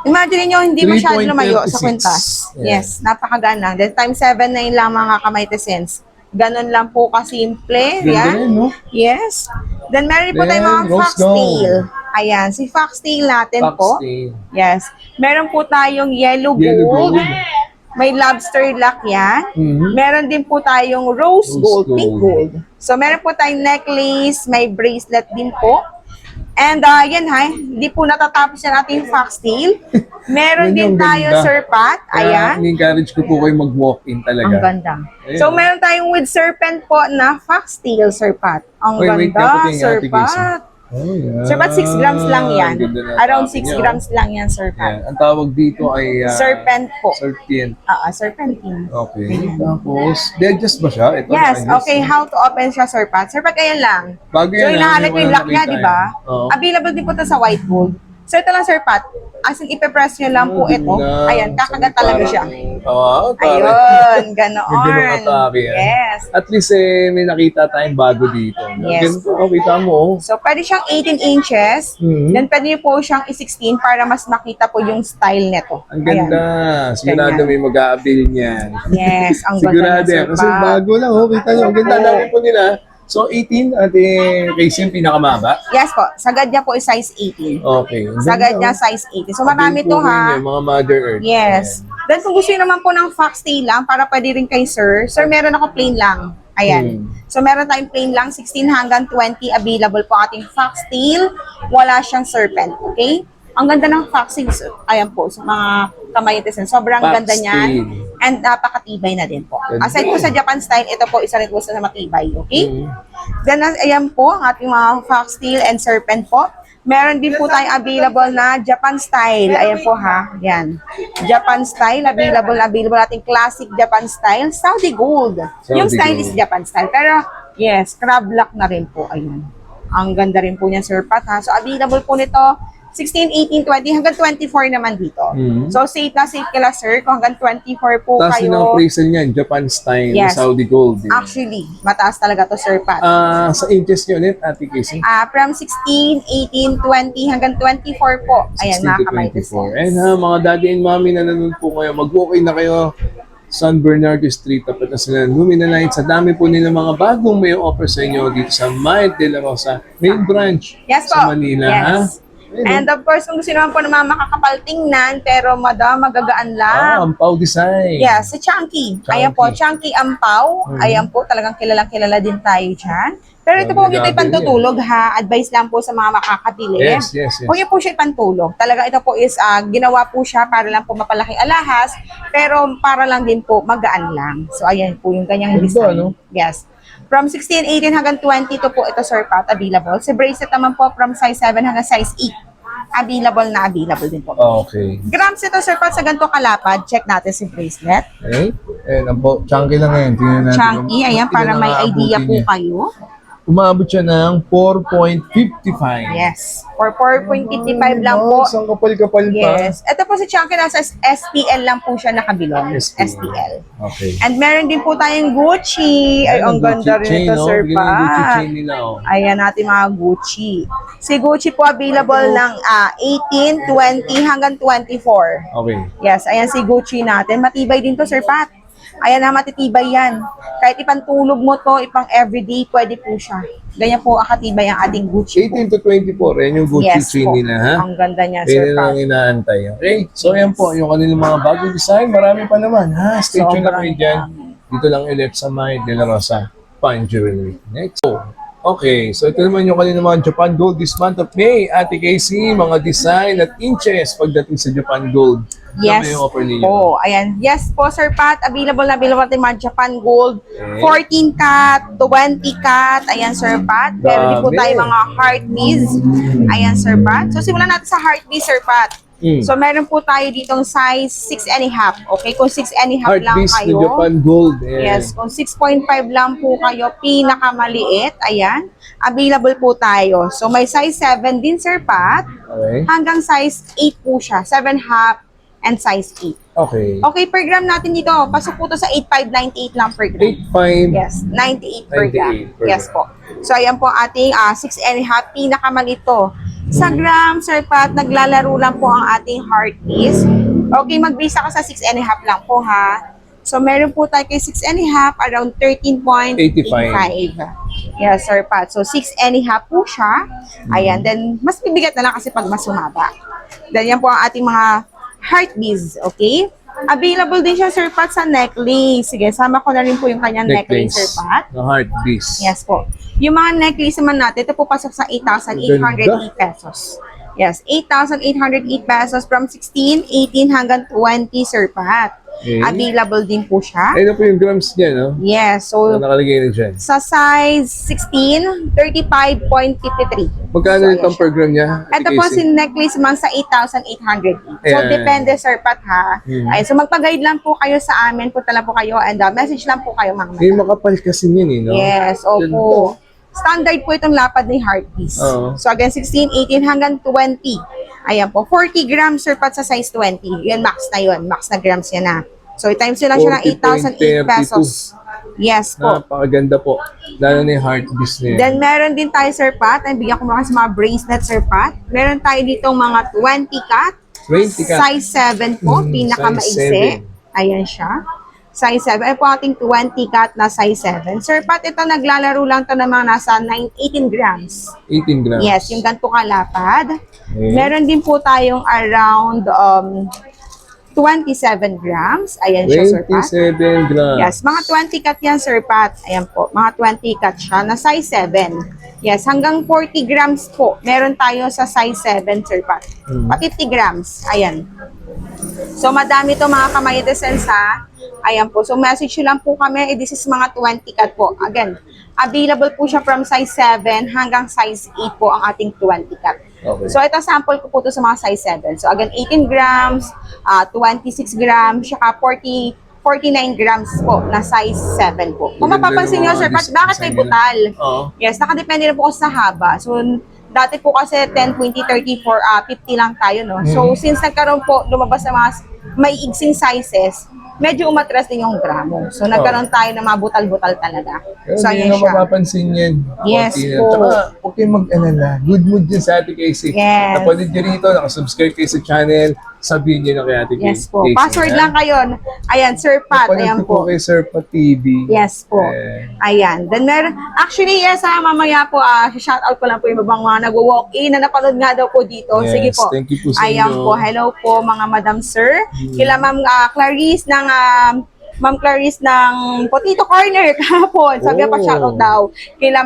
Imagine nyo, hindi masyado lumayo sa 3.36. kwintas. Yeah. Yes, napakaganda. Then times 7 na yun lang mga kamaytesens. Ganon lang po kasimple. Ganda Yan. rin, no? Yes. Then meron po Then, tayong mga rose foxtail. Ayan, si foxtail natin po. Foxtail. Yes. Meron po tayong yellow Yellow gold. gold. May lobster lock yan. Mhm. Meron din po tayong rose Rose gold, gold. pink gold. So meron po tayong necklace, may bracelet din po. And yan ha, hindi po natatapos yan ating foxtail. Meron Yan din yung tayo, ganda. Sir Pat. Kaya, Ayan. in-encourage ko po kayo mag-walk-in talaga. Ang ganda. Ayan. So, meron tayong with serpent po na foxtail, Sir Pat. Ang Wait, ganda, dapat yung Sir Ate Casey. Pat. Oh, yeah. Sir Pat, 6 grams lang yan. Ganda na Around topic 6 niya, oh. grams lang yan, Sir Yan. Pat. Ang tawag dito ay Serpent po. serpent. Serpentine. Okay. Tapos, di-adjust ba siya? Ito, Yes, na-adjust. okay. How to open siya, Sir Pat? Sir Pat, ayan lang. Bago So, yan, hinahanap hindi ko yung ko lock niya, nakita di ba? yan. Oo. Available din po ito sa white gold. So, ito lang, Sir Pat. As in, ipe-press nyo lang po ito. Ganda. Ayan, kakagat talaga siya. Oo, Ayun, Ganda ng ganoon. atake yan. Yes. At least may nakita tayong bago dito. Yes. Ganito, kita mo. So, pwede siyang 18 inches. Mhm. Then, pwede niyo po siyang i-16 para mas makita po yung style nito. Ang ganda. Sigurado Ganyan. may mag-aabil niyan. Yes, ang ganda Sigurado na, yan. Sir Kasi Pat. bago lang. Oh, kita nyo. Ang ganda. Oo. Dami po nila. So, 18 at Casey yung pinakamaba. Yes po, sagad niya po is size 18. Okay. Ang Sagad ganda, niya oh. size 18. So, marami Avail to po ha. rin yan, mga Mother Earth. Yes. Then, kung gusto niyo naman po ng foxtail lang, para pwede rin kay sir, meron ako plain lang. Ayan. So, meron tayong plain lang, 16 hanggang 20 available po ating foxtail. Wala siyang serpent, okay? Ang ganda ng foxtail, ayan po, sa mga kamayetesen. Sobrang ganda niyan. Foxtail. And napakatibay na din po. Ganda. Aside po sa Japan style, ito po isa rin po sa matibay, okay? Mhm. Then, ayan po, ang ating mga foxtail and serpent po. Meron din po tayong available na Japan style. Ayan po ha. Yan. Japan style. Available ating classic Japan style. Saudi gold. Yung Saudi style gold. is Japan style. Pero, yes, crab lock na rin po. Ayan. Ang ganda rin po niya, Sir Pat ha. So, available po nito 16, 18, 20, hanggang 24 naman dito. Mhm. So, safe na safe kila, sir. Kung hanggang 24 po Tapos yun ang kayo. appraisal niyan, Japan style, Yes. Saudi gold. Actually, mataas talaga to, Sir Pat. Sa inches niyo ulit, Ate Casey? From 16, 18, 20, hanggang 24 po. Ayan, 16 mga to kamaitis. 24. And mga daddy and mommy na nanonood po kayo, mag-walk-in na kayo San Bernardo Street, tapat na sila ng Lumina Lights. Sa dami po nila mga bagong may offer sa inyo dito sa Might de la Rosa main branch Yes po. sa Manila. Ha? Yes. And of course, kung gusto naman po naman makakapal tingnan, pero madam, magagaan lang. Ampaw design. Yes, si Chunky. Ayan po, Chunky Ampaw. Ayan po, talagang kilala din tayo dyan. Pero ito po, huwag niyo tayo pantutulog ha. Advice lang po sa mga makakabili. Yes. Huwag niyo po siya ipantulog. Talaga ito po is, ginawa po siya para lang po mapalaki alahas, pero para lang din po magaan lang. So, ayan po yung ganyang Ganda, design. no? Yes. From 16, 18 hanggang 22 po ito, Sir Pat, available. Si bracelet naman po from size 7 hanggang size 8. Available din po. Okay. Grams ito, Sir Pat, sa ganito kalapad. Check natin si bracelet. Okay. And ampaw, chunky lang yan. Tingnan natin. Chunky, ayan, para may idea po kayo. Umabot siya ng 4.55. Yes. For 4.55 lang po. Ang kapal-kapal pa. Yes. Ito po si Chunky, nasa STL lang po siya nakabilong. STL. Okay. And meron din po tayong Gucci. Ay, ang ganda rin ito, Sir Bigyan yung Gucci Pat. chain nila, oh. Ayan natin mga Gucci. Si Gucci po available ng 18, 20 hanggang 24. Okay. Yes, ayan si Gucci natin. Matibay din to, Sir Pat. Ayan na, matitibay yan. Kahit ipantulog mo to, ipang everyday, pwede po siya. Ganyan po ang katibay ang ating Gucci po. 18 to 24, yan yung Gucci Yes chain po. nila, ha? Ang ganda niya, Pwede Sir lang Pat. inaantay. Okay? So, yan po, yung kanilang mga bagong design. Marami pa naman, ha? Stay tuned na Sobrang kayo dyan. Dito lang ulit sa May De La Rosa Fine Jewelry. Next. Okay, so ito naman yung kanilang mga Japan Gold this month of May. Ate Casey, mga design at inches pagdating sa Japan Gold. Yes Ano yung offer ninyo? po. Ayan. Yes po, Sir Pat. Available natin mga Japan Gold. Okay. 14 cat, 20 cat. Ayan, Sir Pat. Meron din po Dami. tayo mga heart beads. Ayan, Sir Pat. So, simulan natin sa heart beads, Sir Pat. So, meron po tayo ditong size 6.5. Okay? Kung 6.5 Heart lang piece kayo. na Japan Gold. Ayan. Yes, kung 6.5 lang po kayo, pinakamaliit, ayan, available po tayo. So, may size 7 din, Sir Pat, Okay. hanggang size 8 po siya, 7.5 and size 8. Okay. Okay, per gram natin dito, pasok po to sa 8.598 lang per gram. 8.5. Yes, 98 per gram. 98 per Yes po. So, ayan po ating 6.5, pinakamalito. Sa gram, Sir Pat, naglalaro lang po ang ating heart piece. Okay, magbisa ka sa 6.5 lang po, ha? So, meron po tayo kay 6.5, around 13.85. Yes, Sir Pat. So, 6.5 po siya. Ayan, then, mas bibigat na lang kasi pag mas sumaba. Then, yan po ang ating mga heart beads, okay? Available din siya, Sir Pat, sa necklace. Sige, sama ko na rin po yung kanyang necklace, Sir Pat. Na heart piece. Yes po. Yung mga necklace naman natin, ito po pasok sa 8,808 pesos. Yes, 8,808 pesos from 16, 18 hanggang 20, Sir Pat. Okay. Available din po siya. Ayun na po yung grams niya, no? Yes, So, so nakalagay na dyan. sa size 16, 35.53. Magkano So, ito ayan per gram niya? Ito po si necklace man sa 8,800. So, Ayan. depende, Sir Pat, ha? Ay, so, magpa-guide lang po kayo sa amin. Punta lang po kayo and message lang po kayo, mga Yung makapal kasi yun, eh, no? Yes, opo. Standard po itong lapad ni heart piece. Oo. So, again, 16, 18 hanggang 20. Ayan po. 40 grams, Sir Pat, sa size 20. Yun, max na yun. Max na grams yan na. So, i-times nyo lang siya ng 8,008 pesos. Yes po. Napakaganda po. Lalo na yung heart piece niya. Then, meron din tayo, Sir Pat. Ay, bigyan ko mga sa mga bracelet, Sir Pat. Meron tayo ditong mga 20 cut. 20 cut. Size 7 po. Pinakamaigsi. size 7. Ayan siya. Size 7. Ay po ating 20 cut na size 7. Sir Pat, ito naglalaro lang to ng mga nasa 18 grams. 18 grams. Yes, yung ganito kalapad. Okay. Meron din po tayong around 27 grams. Ayan siya, Sir Pat. 27 grams. Yes, mga 20 cut yan, Sir Pat. Ayan po, mga 20 cut siya na size 7. Yes, hanggang 40 grams po. Meron tayo sa size 7, Sir Pat. Pa 50 grams. Ayan. So, madami to mga kamayadesens, ha. Ayan po. So, message nyo lang po kami. This is mga 20 cut po. Again, available po siya from size 7 hanggang size 8 po ang ating 20 cut. Okay. So, ito sample ko po to sa mga size 7. So, again, 18 grams, 26 grams, saka 49 grams po na size 7 po. Kung Maganda mapapansin yung nyo, Sir mga Pat, bakit may design butal? Oo. Yes, nakadepende na po kasi sa haba. So, dati po kasi 10, 20, 30, 50 lang tayo, no? So, since nagkaroon po, lumabas na mga may igsing sizes, medyo umatras din yung gramo. So, nagkaroon tayo ng mga butal-butal talaga. Pero So, hindi ayan na siya. mapapansin yan. Yes Konti na. po. Tsaka, huwag kayong mag-alala. Good mood yan sa Ate Casey. Yes. Napanood nyo rito, nakasubscribe kayo sa channel. sabihin niyo na kay Ate Yes po. Casey, Password ha? lang kayo. Ayan, Sir Pat. Napanood Ayan ko po po. kay Sir Pat TV. Yes po. Eh, Ayan. Then meron, actually, yes mamaya po, shoutout ko lang po yung ibang mga nag-walk-in na napanood nga daw po dito. Yes, Sige po. thank you po sa Ayan inyo. po. Hello po, mga Madam Sir. Kila Ma'am Clarice ng Ma'am Clarice ng Potato Corner kahapon. Sabi pa Oh. shoutout daw. Kila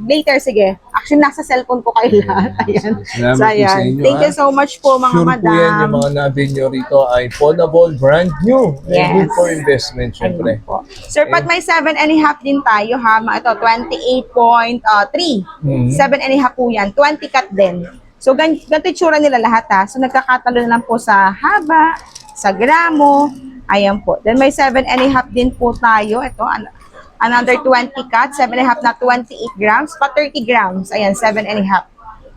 later, sige. Actually, nasa cellphone ko kayo lahat. Ayan. Salamat So, po ayan. sa inyo, Thank ha? you so much po, mga Sure Madam. po yan, yung mga nabin nyo rito ay Podable, brand new. And Yes. good for investment, syempre. Ayun po. Sir, Pat, may 7.5 din tayo ha. Ito, 28.3. Mhm. 7.5 po yan. 20 cut din. So, ganito yung tsura nila lahat ha. So, nagkakatalo na lang po sa haba, sa gramo. Ayan po. Then, may 7.5 din po tayo. Ito, another 20 cut. 7.5 na 28 grams. Pa 30 grams. Ayan, 7.5.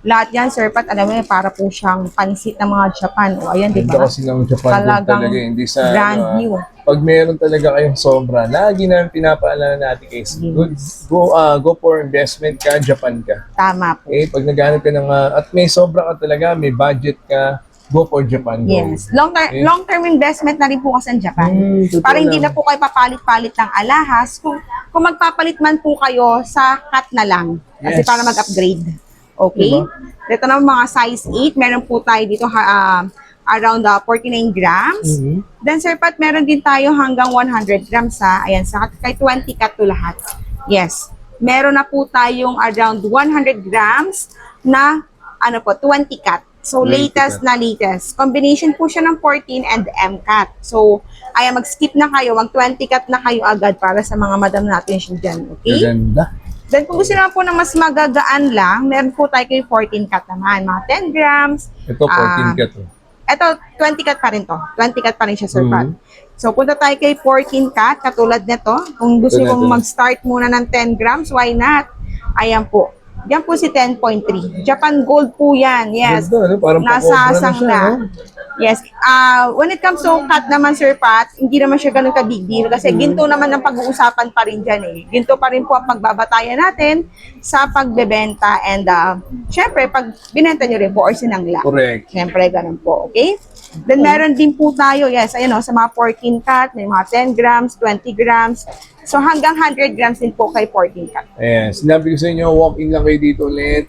Lahat yan, Sir Pat, alam mo yun, para po siyang pansit ng mga Japan. O, ayan, di Ganda ba? kasi ng Japan Gold Talagang talaga. Hindi sa brand new. pag meron talaga kayong sobra, lagi namin pinapaalala natin guys, go for investment ka, Japan ka. Tama po. Pag naghanap ka ng, at may sobra ka talaga, may budget ka, go for Japan Gold. Yes. Long-term investment na rin po kasi ang Japan. Totoo Para hindi lang. na po kayo papalit-palit ng alahas. Kung magpapalit man po kayo, sa cut na lang. Kasi Yes. para mag-upgrade. Okay? Diba? Ito na mga size 8. Meron po tayo dito around 49 grams. Mhm. Then, Sir Pat, meron din tayo hanggang 100 grams ha. Ayan, sa kay 20 cut to lahat. Yes. Meron na po tayong around 100 grams na 20 cut. So, 20 latest na latest. Combination po siya ng 14 and M-cut. So, ayan, mag-skip na kayo. Mag-20 cut na kayo agad para sa mga madam natin siya dyan. Okay? Maganda. Then, kung gusto naman po na mas magagaan lang, meron po tayo kay 14 cut naman. Mga 10 grams. Ito, 14 ka to. Ito, 20 cut pa rin to. 20 cut pa rin siya, Sir Mhm. Pat. So, punta tayo kay 14 cut, katulad nito. Kung gusto Ito na, kong ito na. mag-start muna ng 10 grams, why not? Ayan po. Yan po si 10.3. Japan Gold po yan. Yes. Ganda, ano? Parang Nasa pa-cobra na siya, sangla. no? Yes. When it comes to cut naman, Sir Pat, hindi naman siya ganun ka-big deal kasi ginto naman ang pag-uusapan pa rin dyan eh. Ginto pa rin po ang pagbabatayan natin sa pagbebenta and syempre, pag binenta nyo rin po or sinangla. Correct. Syempre, ganun po. Okay? Then, meron din po tayo, yes, ayun o, sa mga 14 cut, may mga 10 grams, 20 grams. So, hanggang 100 grams din po kay 14 cut. Ayan, sinabi ko sa inyo, walk-in lang kayo dito ulit.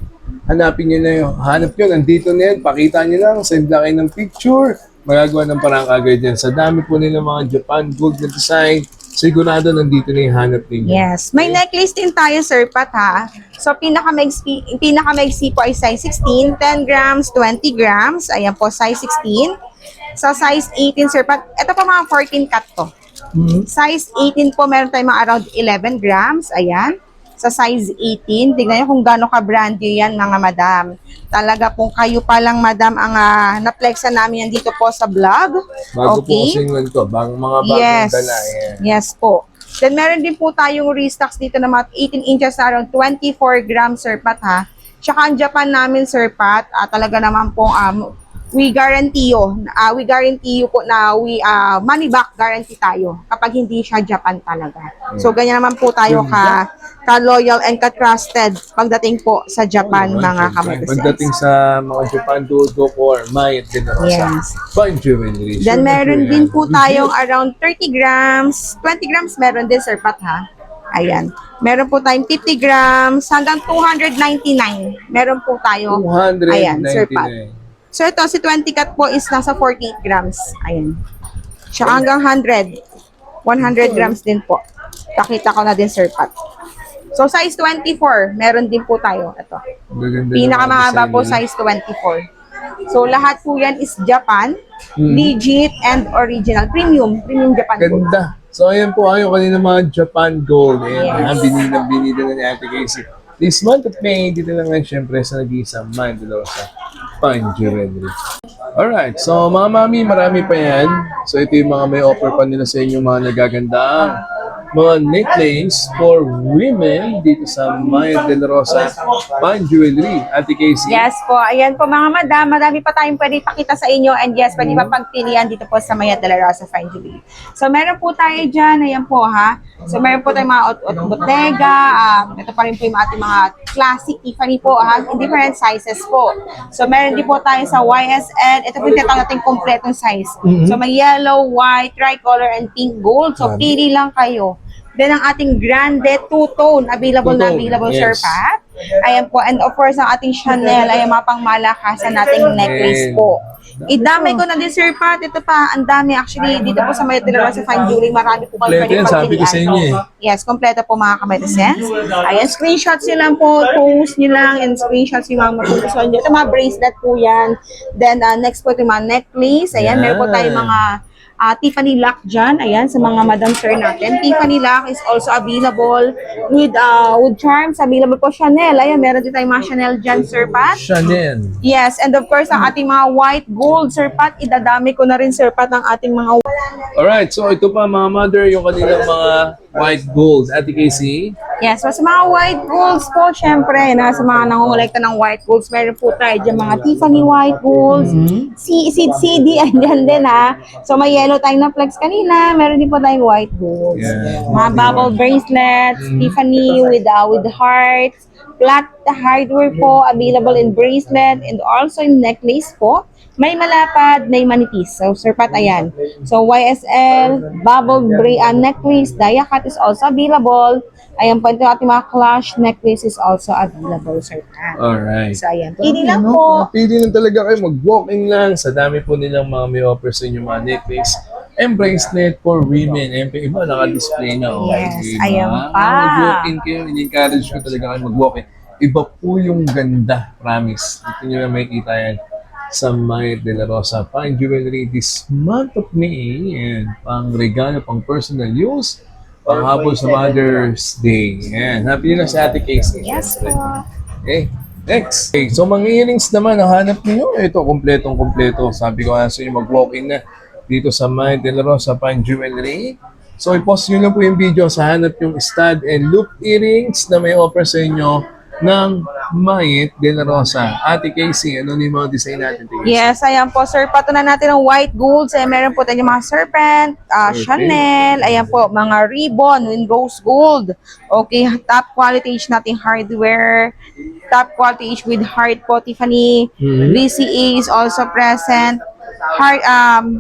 Hanapin nyo na yun. Hanap nyo, nandito na yun. Pakita nyo lang, send lang kayo ng picture. Magagawa ng parang agad yan. Sa dami po nila mga Japan Gold na design, sigurado nandito na yung hanap ninyo. Yes. May necklace din tayo, Sir Pat, ha? So, pinaka-maigsi po ay size 16, 10 grams, 20 grams. Ayan po, size 16. Sa size 18, Sir Pat, ito po mga 14 cut to. Mhm. Size 18 po, meron tayong mga around 11 grams. Ayan. Sa size 18, tignan nyo kung gaano ka-brand new yan, mga madam. Talaga pong kayo pa lang, madam, ang na-flexan namin yan dito po sa vlog. Bago po kasing to, mga bagong Yes. dala. Ayan. Yes po. Then meron din po tayong restocks dito na mga 18 inches na around 24 grams, Sir Pat, ha. Tsaka ang Japan namin, Sir Pat, talaga naman po, we guarantee you po na money back guarantee tayo kapag hindi siya Japan talaga. So, ganyan naman po tayo ka-loyal and ka-trusted pagdating po sa Japan, mga kamotisens. Pagdating sa mga Japan Gold, go for Mayat de la Rosa. Yes. Fine jewelry. Then, Sure, meron sure, din yan. po tayong around 30 grams. 20 grams meron din, Sir Pat, ha? Ayan. Meron po tayong 50 grams hanggang 299. Meron po tayo. Ayan, Sir Pat. 299. So, ito, si 20 cut po is nasa 48 grams. Ayan. Siya hanggang 100. 100 grams din po. Pakita ko na din, Sir Pat. So, size 24, meron din po tayo. Ito. Gaganda Pinakamahaba naman po, design size 24. So, lahat po yan is Japan, legit, and original. Premium Japan niya. po. Ganda. So, ayan po kayo kanina mga Japan Gold. Ayan, Yes. binida na ni Ate Casey. This month of May, dito na nga siyempre sa nag-iisang man, dito sa Fine Jewelry. Alright, so mga mami, marami pa yan. So ito yung mga may offer pa nila sa inyo mga nagagandang mga necklace for women dito sa Maya de la Rosa Fine Jewelry. Ate Casey. Yes po, ayan po mga madam, marami pa tayong pwede pakita sa inyo and yes, pwede pa pagpilian dito po sa Maya de la Rosa Fine Jewelry. So meron po tayo dyan, ayan po ha. So meron po tayong mga Bottega, ito pa rin po yung ating mga classic Tiffany po ha, in different sizes po. So meron din po tayo sa YSL, ito po yung tinatawag natin kompletong size. So may yellow, white, tricolor, and pink gold. So pili lang kayo. Then ang ating grande two-tone, available na available, Yes. Sir Pat. Ayan po. And of course, ang ating Chanel, ay mapang malakasan nating necklace po. Idamay ko na din, Sir Pat. Ito pa, ang dami. Actually, dito po sa Maya de la Rosa Fine Jewelry, marami po kayo Kompleto pwede yan, sabi ko sa inyo eh. Yes, kompleto po mga kametasens. Ayan, screenshots nyo lang po, post nyo lang, and screenshots yung mga magugustuhan nyo. Ito mga bracelet po yan. Then, next po ito yung mga necklace. Ayan, meron po tayong mga Tiffany lock dyan. Ayan, sa mga madam sir natin. Tiffany lock is also available with charms. Available po Chanel. Ayan, meron din tayong mga Chanel dyan, Sir Pat. Chanel. Yes, and of course, ang ating mga white gold, Sir Pat. Idadami ko na rin, Sir Pat, ang ating mga Alright, so ito pa mga mother, yung kanilang mga white gold. Ate Casey. yes, so sa mga white golds po, syempre, sa mga nangungulekta ng white golds, meron po tayo dyan mga Tiffany white golds, CD, andyan din ha. So may yellow tayong na-flex kanina, meron din po tayong white golds. Yeah. Mga bubble bracelets, Tiffany with hearts, flat hardware po, available in bracelet and also in necklace po. May malapad, may manipis. So, Sir Pat, ayan. So, YSL, bubble necklace, dia cut is also available. Ayan po, ito ating mga clash necklace is also available, Sir Pat. Alright. So, ayan. Pili lang po. Pili lang talaga kayo, mag-walk-in lang. Sa dami po nilang mga may offer sa inyo mga necklace and bracelet for women. Ayan pa iba, naka-display na. Oh. Yes, Diba? ayan pa. Mag-walk-in kayo, in-encourage ko talaga kayo mag-walk-in. Iba po yung ganda, promise. Ito nyo na makikita yan sa Maya de la Rosa Fine Jewelry this month of May. And pang regalo, pang personal use, pang habol sa Mother's Day. Yan. Happy na sa Ate Casey. Yes po. Okay, next. Okay, so mga earrings naman, ang hanap niyo, ito, kompletong-kompleto. Sabi ko nga sa inyo, mag-walk-in na dito sa Maya de la Rosa Fine Jewelry. So, i-post nyo lang po yung video sa hanap yung stud and loop earrings na may offer sa inyo ng Maya de la Rosa. Ate Casey, ano yung mga design natin? Yes, ayan po, Sir. Patunan natin ng white golds. Ayan, meron po tayo mga serpent, Chanel, ayan po, mga ribbon in rose gold. Okay, top quality each nating hardware. Top quality each with heart po, Tiffany. VCA is also present. Heart,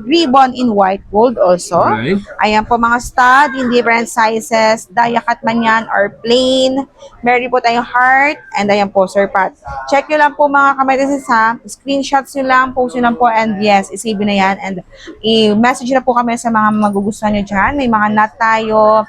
ribbon in white gold also. Right. Ayan po mga stud in different sizes. Dia cut man yan or plain. Meron po tayong heart. And ayan po, Sir Pat. Check nyo lang po mga kametisis ha. Screenshots nyo lang, post nyo lang po. And yes, isave na yan. And i-message na po kami sa mga magugustuhan nyo dyan. May mga nut tayo.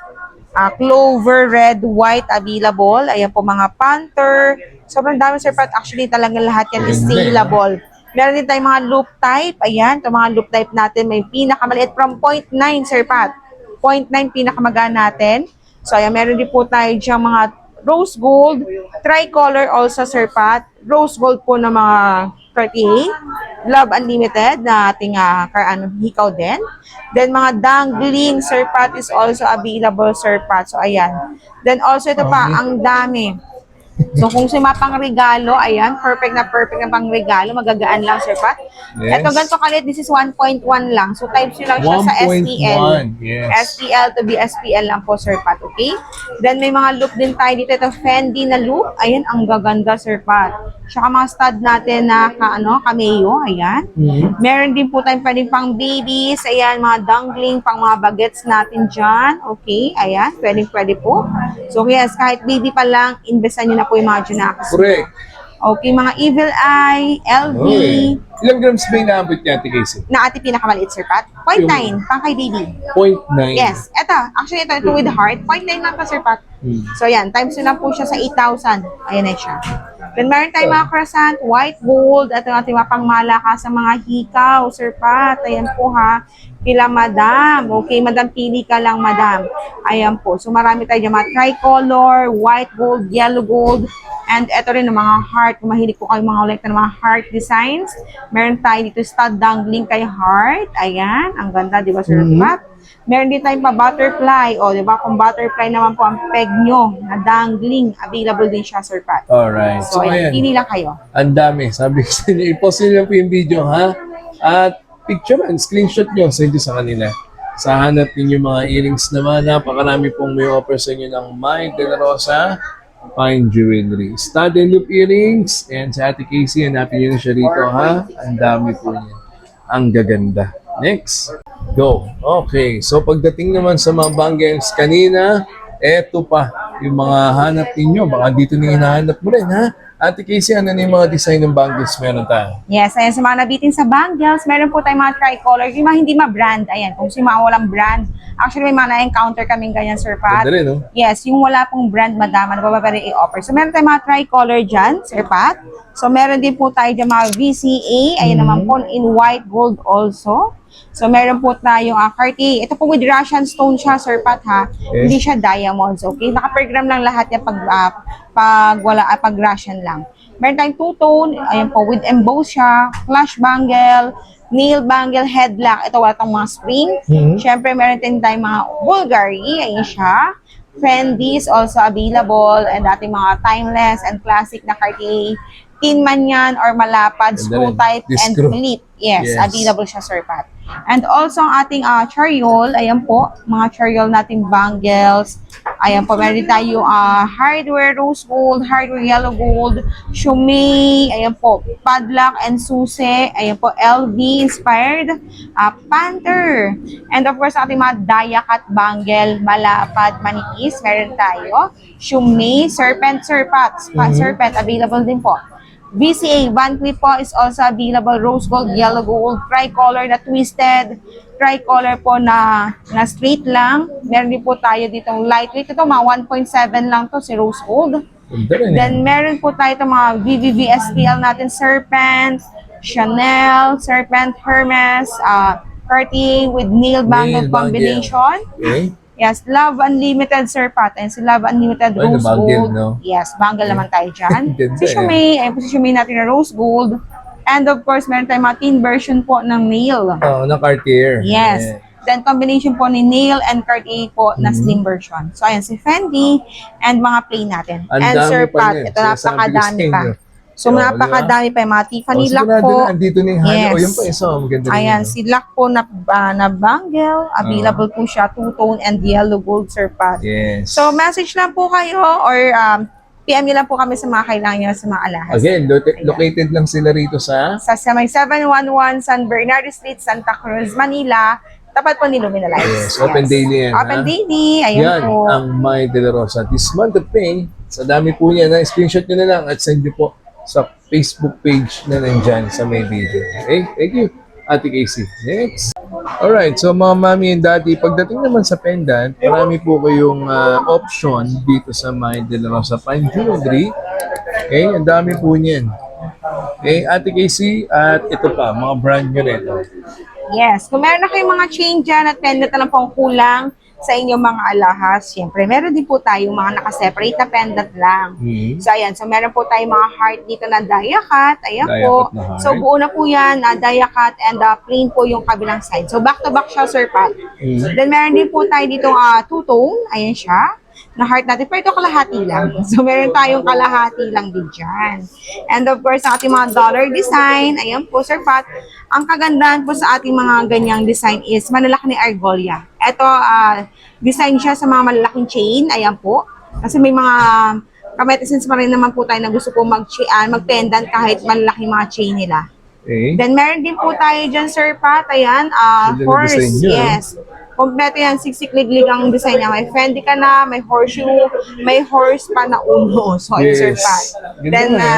Clover, red, white available. Ayan po mga panther. Sobrang dami, Sir Pat. Actually, talagang lahat yan is saleable. Meron din tayong mga loop type. Ayan, itong mga loop type natin. May pinakamaliit from 0.9, Sir Pat. 0.9 pinakamagaan natin. So, ayan, meron din po tayo dyan mga rose gold. Tricolor also, Sir Pat. Rose gold po na mga 38. Love Unlimited na ating hikaw din. Then, mga dangling, Sir Pat, is also available, Sir Pat. So, ayan. Then, also ito pa, ang dami. So, kung sino pang regalo, ayan, perfect na pang regalo. Magagaan lang, Sir Pat. Yes. Ito, ganito kalit, this is 1.1 lang. So, types nyo lang siya sa 1.1, STL. yes. STL to BSPL lang po, Sir Pat, okay? Then, may mga loop din tayo dito. Ito, Fendi na loop. Ayan, ang gaganda, Sir Pat. Tsaka mga stud natin na cameo, ayan. Meron din po tayong pwedeng pang babies. Ayan, mga dangling, pang mga bagets natin dyan. Okay, ayan, pwede po. So, yes, kahit baby pa lang, investan nyo na po yung mga Junakis. Correct. Okay, mga Evil Eye, LV, Okay. Ilang grams ba yung naabot niya, Ate Casey? na ating pinakamaliit, Sir Pat. 0.9, pang kay baby. 0.9. Yes, actually ito with heart. 0.9 lang pa, Sir Pat. So, yan, times nyo lang po siya sa 8,000. Ayan na siya. Then, meron tayong mga croissant, white gold, at ang ating mga pangmalaka sa mga hikaw, Sir Pat. Ayan po ha. Pila, madam. Okay, madam, pili ka lang, madam. Ayan po. So, marami tayo dyan mga tricolor, white gold, yellow gold, And eto rin ng mga heart. Kung mahilig po kayo mga kolekta ng mga heart designs, meron tayo dito stud dangling kay heart. Ayan, ang ganda, di ba, Sir Pat? Meron din tayong pa-butterfly. O, di ba, kung butterfly naman po ang peg nyo na dangling, available din siya, Sir Pat. Alright. So, ayan, pili lang kayo. Ang dami. Sabi ko sa inyo, i-post nyo lang po yung video, ha? At picture and screenshot nyo, send nyo sa kanila. Sa hanap ninyo mga earrings naman, napakarami pong may offer sa inyo ng May De La Rosa Fine Jewelry. Stud and loop earrings. And sa Ate Casey, hanapin nyo na siya rito, ha? Ang dami po niya. Ang gaganda. Next. Go. Okay. So, pagdating naman sa mga bangles kanina, eto pa yung mga hanap ninyo. Baka dito na hinahanap mo rin, ha? Ate Casey, ano na yung mga design ng bangles meron tayo? Yes, ayan, sa mga nabitin sa bangles, meron po tayong mga tricolor, yung mga hindi ma-brand, ayan, kung si mga walang brand. Actually, may mga na-encounter kaming ganyan, Sir Pat. Ganda rin, no? Yes, yung wala pong brand, madama, na pa pwede i-offer. So, meron tayong mga tricolor dyan, Sir Pat. So, meron din po tayo dyan mga VCA, ayan naman po, in white gold also. So, meron po tayong Cartier. Ito po with Russian stone siya, Sir Pat, ha? Okay. Hindi siya diamonds, okay? Naka-per gram lang lahat yan pag Russian lang. Meron tayong two-tone, ayan po, with emboss siya, flash bangle, nail bangle, headlock. Ito, wala tayong mga spring. Siyempre, meron din tayong mga Bulgari, ayan siya. Fendi is also available, and ating mga timeless and classic na Cartier. Tin man yan or malapad, screw type, and Screw. clip. Yes, Yes. available siya, Sir Pat. And also, ang ating chariol, ayan po, mga chariol nating bangles. Ayan po, meron din tayo hardware rose gold, hardware yellow gold, shumei, ayan po, padlock and susi, ayan po, LV inspired, panther. And of course, ating mga dayakat bangle, malapad, manipis, meron tayo. Shumei, serpent, serpent, available din po. VCA, Van Cleef po is also available, rose gold, yellow gold, tricolor na twisted, tricolor po na straight lang. Meron din po tayo ditong lightweight. Ito, mga 1.7 lang to si rose gold. Ganda rin, Then, meron po tayo itong mga VVVSTL natin, Serpent, Chanel, Serpent, Hermes, Cartier with nail bangle Nail bangle. combination. Okay. Yes, Love Unlimited, Sir Pat. And si Love Unlimited Ay, Rose na-bangle, Gold. no? Yes, bangle naman tayo dyan. Ganda Si Shumei, ayun po si Shumei natin na Rose Gold. And of course, meron tayong mga teen version po ng nail. Oh, na Cartier. Yes. Yeah. Then combination po ni nail and Cartier po na slim version. So ayan, si Fendi and mga plain natin. Ang And dami Sir pa Pat, niyan. ito Sinasabi ko sa napakadami pa. inyo. So Oh, napakadami pa yung mga Tiffany lock sigurado po. na, andito na yung halo. Yes. O, yun pa isa. Maganda rin Ayan, yun, no? si lock po na bangle. Available po siya, two-tone and yellow gold, Sir Pat. Yes. So message lang po kayo or PM nyo lang po kami sa mga kailangan nyo sa mga alahas. Again, located lang sila rito sa Sa may 711 San Bernardo Street, Santa Cruz, Manila. Tapat po ni Lumina Lights. Yes, open daily yan, Open ha? daily. Ayun yan, po. ang May De La Rosa. This month of May, sa dami po niya, na screenshot nyo na lang at send nyo po sa Facebook page na nandyan sa may video. Okay? Thank you, Ate Casey. Next. Alright, so mga mami and daddy, pagdating naman sa pendant, marami po kayong option dito sa May De La Rosa Fine Jewelry. Okay, ang dami po niyan. Okay, Ate Casey, at ito pa, mga brand nyo nito. Yes. Kung meron na kayong mga chain dyan at pendant na lang pong kulang sa inyong mga alahas, syempre, meron din po tayong mga nakaseparate na pendant lang. So, ayan. So, meron po tayong mga heart dito na diacat. Ayan po. Diacat na heart. So, buo na po yan, diacat and plain po yung kabilang side. So, back-to-back siya, Sir Pat. Then, meron din po tayo dito two-tone. Ayan siya. Na heart natin. Pero ito kalahati lang. So, meron tayong kalahati lang din dyan. And of course, ang ating mga dollar design. Ayan po, Sir Pat. Ang kagandahan po sa ating mga ganyang design is malalaki ni argolia. Ito, design siya sa mga malalaking chain. Ayan po. Kasi may mga kametisins pa rin naman po tayo na gusto po mag-pendant kahit malalaking mga chain nila. Okay. Then, meron din po tayo dyan, Sir Pat. Ayan, Ganda ng horse. design niya, Yes. Kompleto yan, siksik-liglig ang design niya. May Fendi ka na, may horseshoe, may horse pa na uno. So, ayun, Sir Yes. Pat. Ganda Then, na,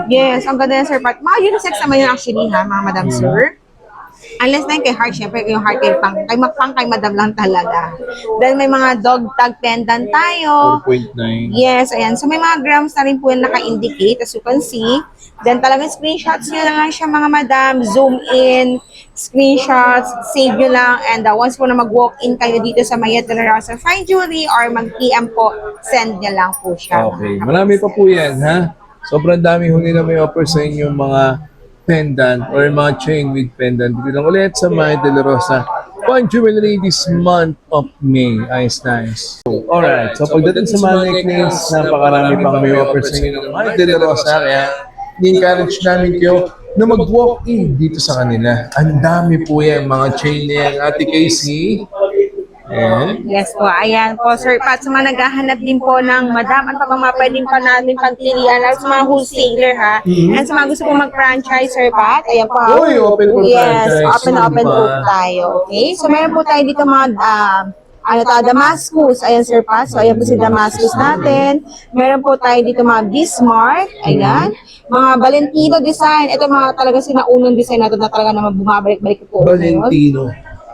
yes, ang ganda yan, Sir Pat. Mga unisex naman yun actually, ha, mga Madam Sir. Unless na yung kay Heart, syempre yung Heart kay Madam lang talaga. Then may mga dog tag pendant tayo. 4.9. Yes, ayan. So may mga grams na rin po yung naka-indicate as you can see. Then talagang screenshots nyo na lang siya mga madam. Zoom in, screenshots, save nyo lang. And once po na mag-walk-in kayo dito sa Mayet de la Rosa Fine Jewelry or mag-PM po, send nyo lang po siya. Okay. Marami pa po yan, ha? Sobrang dami huli na may offer sa inyo mga pendant or mga chain with pendant. Dito lang ulit sa Mayet de la Rosa Fine Jewelry this month of May. Nice. Alright. So pagdating sa mga necklace, napakarami pang may offer sa inyo ng Mayet de la Rosa. Kaya ni-encourage namin kayo na mag-walk-in dito sa kanila. Ang dami po yan, mga chain na yan. Ate Casey. And Yes po, ayan po Sir Pat, sa mga naghahanap din po ng madam, ano pa bang mga pwedeng pa natin pagpilian, lalo sa mga wholesaler ha, and sa mga gusto pong mag-franchise Sir Pat, ayan po ha. Uy, open for Yes, franchise. open na open Diba? po tayo, okay? So meron po tayo dito mga, Damascus, ayan Sir Pat, so ayan po si Damascus natin, meron po tayo dito mga Bismarck, ayan, mga Valentino design, ito mga talaga sinaunang design natin na talaga naman bumabalik-balik po. Valentino.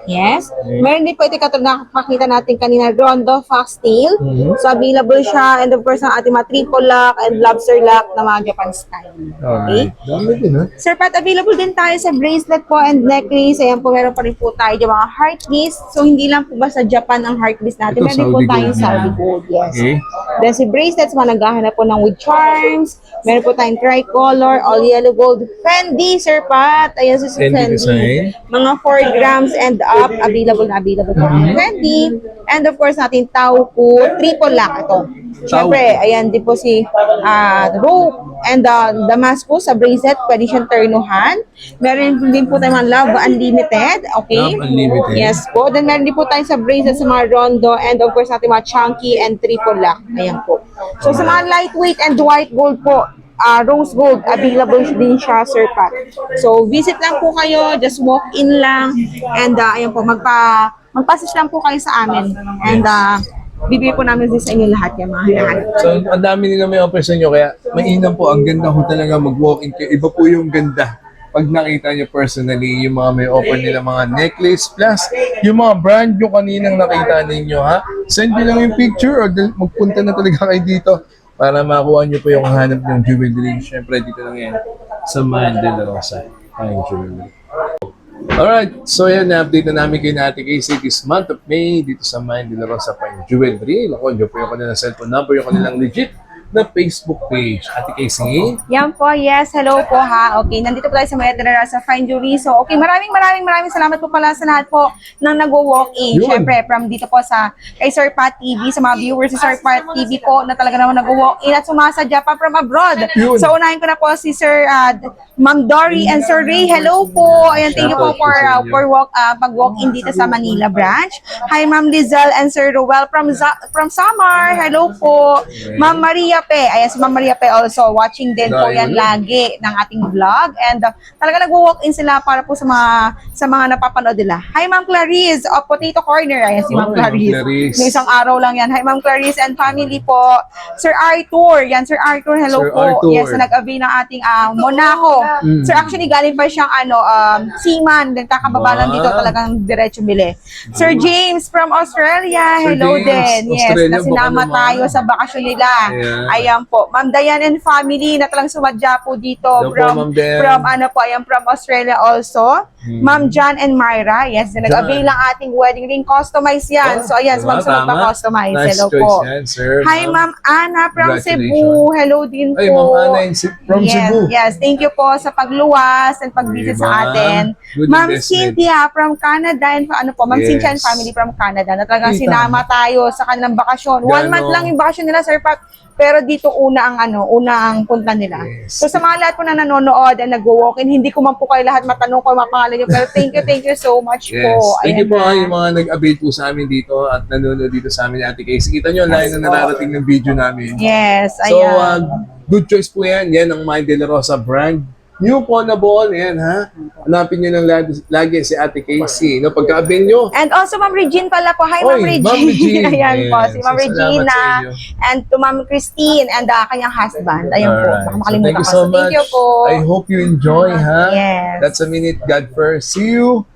Yes. Meron din po ito katulad na makita natin kanina, Rondo Foxtail. So, available siya. And of course, ang ating mga triple lock and lobster lock na mga Japan style. Okay? Alright. Dami din, ha? Sir Pat, available din tayo sa bracelet po and necklace. Ayan po, meron pa rin po tayo yung mga heart keys. So, hindi lang po ba sa Japan ang heart keys natin. Ito, Meron din po Saudi tayong gold Saudi yan. gold. Yes. Okay. Then si bracelets, mga naghahanap po ng with charms. Meron po tayong tricolor, all yellow gold. Fendi, Sir Pat. Ayan si Fendi Fendi. design. Mga 4 grams and up, available na available po ng Fendi. And of course, natin Tauku, triple lock ito. Siyempre, ayan din po si rope and Damascus sa bracelet, pwede siyang turnuhan. Meron din po tayo mga Love Unlimited, okay? Love Unlimited. Yes po. Then meron din po tayo sa bracelet sa mga rondo and of course natin mga chunky and triple lock. Ayan po. So sa mga lightweight and white gold po, rose gold, available din siya, Sir Pat. So visit lang po kayo, just walk in lang and ayan po, magpasis lang po kayo sa amin and bibigay po namin din sa inyo lahat yung mga hinahanap. So, ang dami nila may offer sa inyo. Kaya, mainam po. Ang ganda ho talaga mag-walk-in kayo. Iba po yung ganda. Pag nakita nyo personally, yung mga may offer nila, mga necklace, plus yung mga brand yung kaninang nakita ninyo, ha? Send nyo lang yung picture or magpunta na talaga kayo dito para makuha nyo po yung hanap ng jewelry. Siyempre, dito lang yan sa Mayet de la Rosa Fine Jewelry. Alright, so yan, na-update na namin kayo na Ate Casey this month of May dito sa Mayet de la Rosa Fine Jewelry. Naku, yun po yung kanilang cellphone number, yung kanilang legit na Facebook page. Ate Casey? Yan po, yes. Hello po ha. Okay, nandito po tayo sa Mayet de la Rosa Fine Jewelry. So, okay, maraming salamat po pala sa lahat po ng nag-walk-in. Yun. Siyempre, from dito po sa kay Sir Pat TV, sa mga viewers sa Sir Pat TV po na talaga naman nag-walk-in at sumasadya pa from abroad. Yun. So, unahin ko na po si Sir Ma'am Dory and Sir Ray. Hello po. Ayan, thank you po for pag-walk-in dito sa Manila branch. Hi, Ma'am Lizelle and Sir Ruel from Samar. Hello po. Ma'am Maria Pe. Ayan, si Ma'am Maria Pe also watching din po yan lagi ng ating vlog. And talaga nag-walk-in sila para po sa mga napapanood nila. Hi, Ma'am Clarice of Potato Corner. Ayan, si Ma'am Okay, Ma'am Clarice. Clarice. Yung isang araw lang yan. Hi, Ma'am Clarice and family po. Sir Arthur. Yan, Sir Arthur. Hello Sir po. Arthur. Yes, na nag-avail ng ating Monaco. Sir, actually, galing pa siyang seaman. Nagkakababa lang Wow. dito talagang diretso bili. Sir James from Australia. Sir Hello James, din. Yes, Australia, na sinama baka naman. tayo sa bakasyon nila. Ayan. Ayan po. Ma'am Dayan and family na talang sumadya po dito. Hello po, Ma'am Dayan. From Australia also. Ma'am John and Myra. Yes, na nag-avail ng ating wedding ring. Customize yan. So, ayan, Diba? ma'am, sa Tama. magpa-customize. Nice Hello choice po. yan, sir. Hi, Ma'am Ana from Congratulations. Cebu. Hello din po. Ay, Ma'am Ana from yes, Cebu. Yes, thank you po sa pagluwas and pag-visit Diba? sa atin. Good Ma'am investment. Cynthia from Canada and Ma'am Yes. Cynthia and family from Canada na talagang Ay, sinama tayo sa kanilang bakasyon. 1 Gano? month lang yung bakasyon nila, Sir Pat. Pero dito una ang punta nila. Yes. So sa mga lahat po na nanonood and nag-walk-in, hindi ko man po kayo lahat matanong ko yung mga pangalan nyo. Pero thank you so much Yes. po. Thank you Ayan po na. yung mga nag-avail po sa amin dito at nanonood dito sa amin ni Ate Casey. Kita nyo, lahat na nararating ng video namin. Yes, So, ayan. good choice po yan. Yan ang Mayet de la Rosa brand. New Ponable, yan ha. Hanapin nyo lang lagi si Ate Casey. No, pagka-avail nyo, And also, Ma'am Regine pala po. Hi, Oy, Ma'am Regine. Ma'am Regine. Ayan po, si Yes. Ma'am Salamat Regina. sa inyo. And to Ma'am Christine and kanyang husband. Ayan po, Alright. baka So, makalimutan thank you ko. so So, thank much. you po. I hope you enjoy, ha? Yes. That's a minute. God first. See you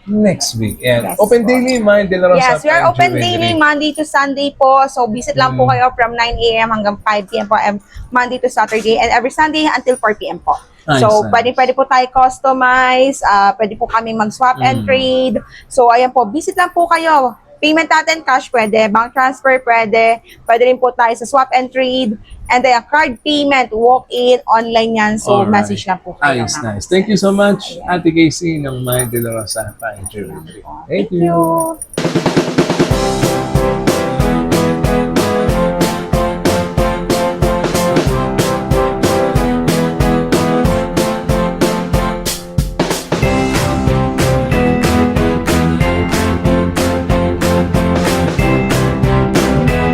next week. And Yes open po. daily, Mind De La Rosa. Yes, we are Fine open Jewelry. daily Monday to Sunday po. So visit lang po kayo from 9 a.m. hanggang 5 p.m. po Monday to Saturday and every Sunday until 4 p.m. po. Nice, So nice. pwede po tayo customize, pwede po kami mag-swap and trade. So ayan po, visit lang po kayo. Payment natin cash pwede, bank transfer pwede rin po tayo sa swap and trade. And then card payment, walk-in, online yan. So Alright. message lang po kayo. Nice, ma'am. nice. Thank you so much, Ate Casey ng Mind De La Rosa Fine Jewelry. Thank you.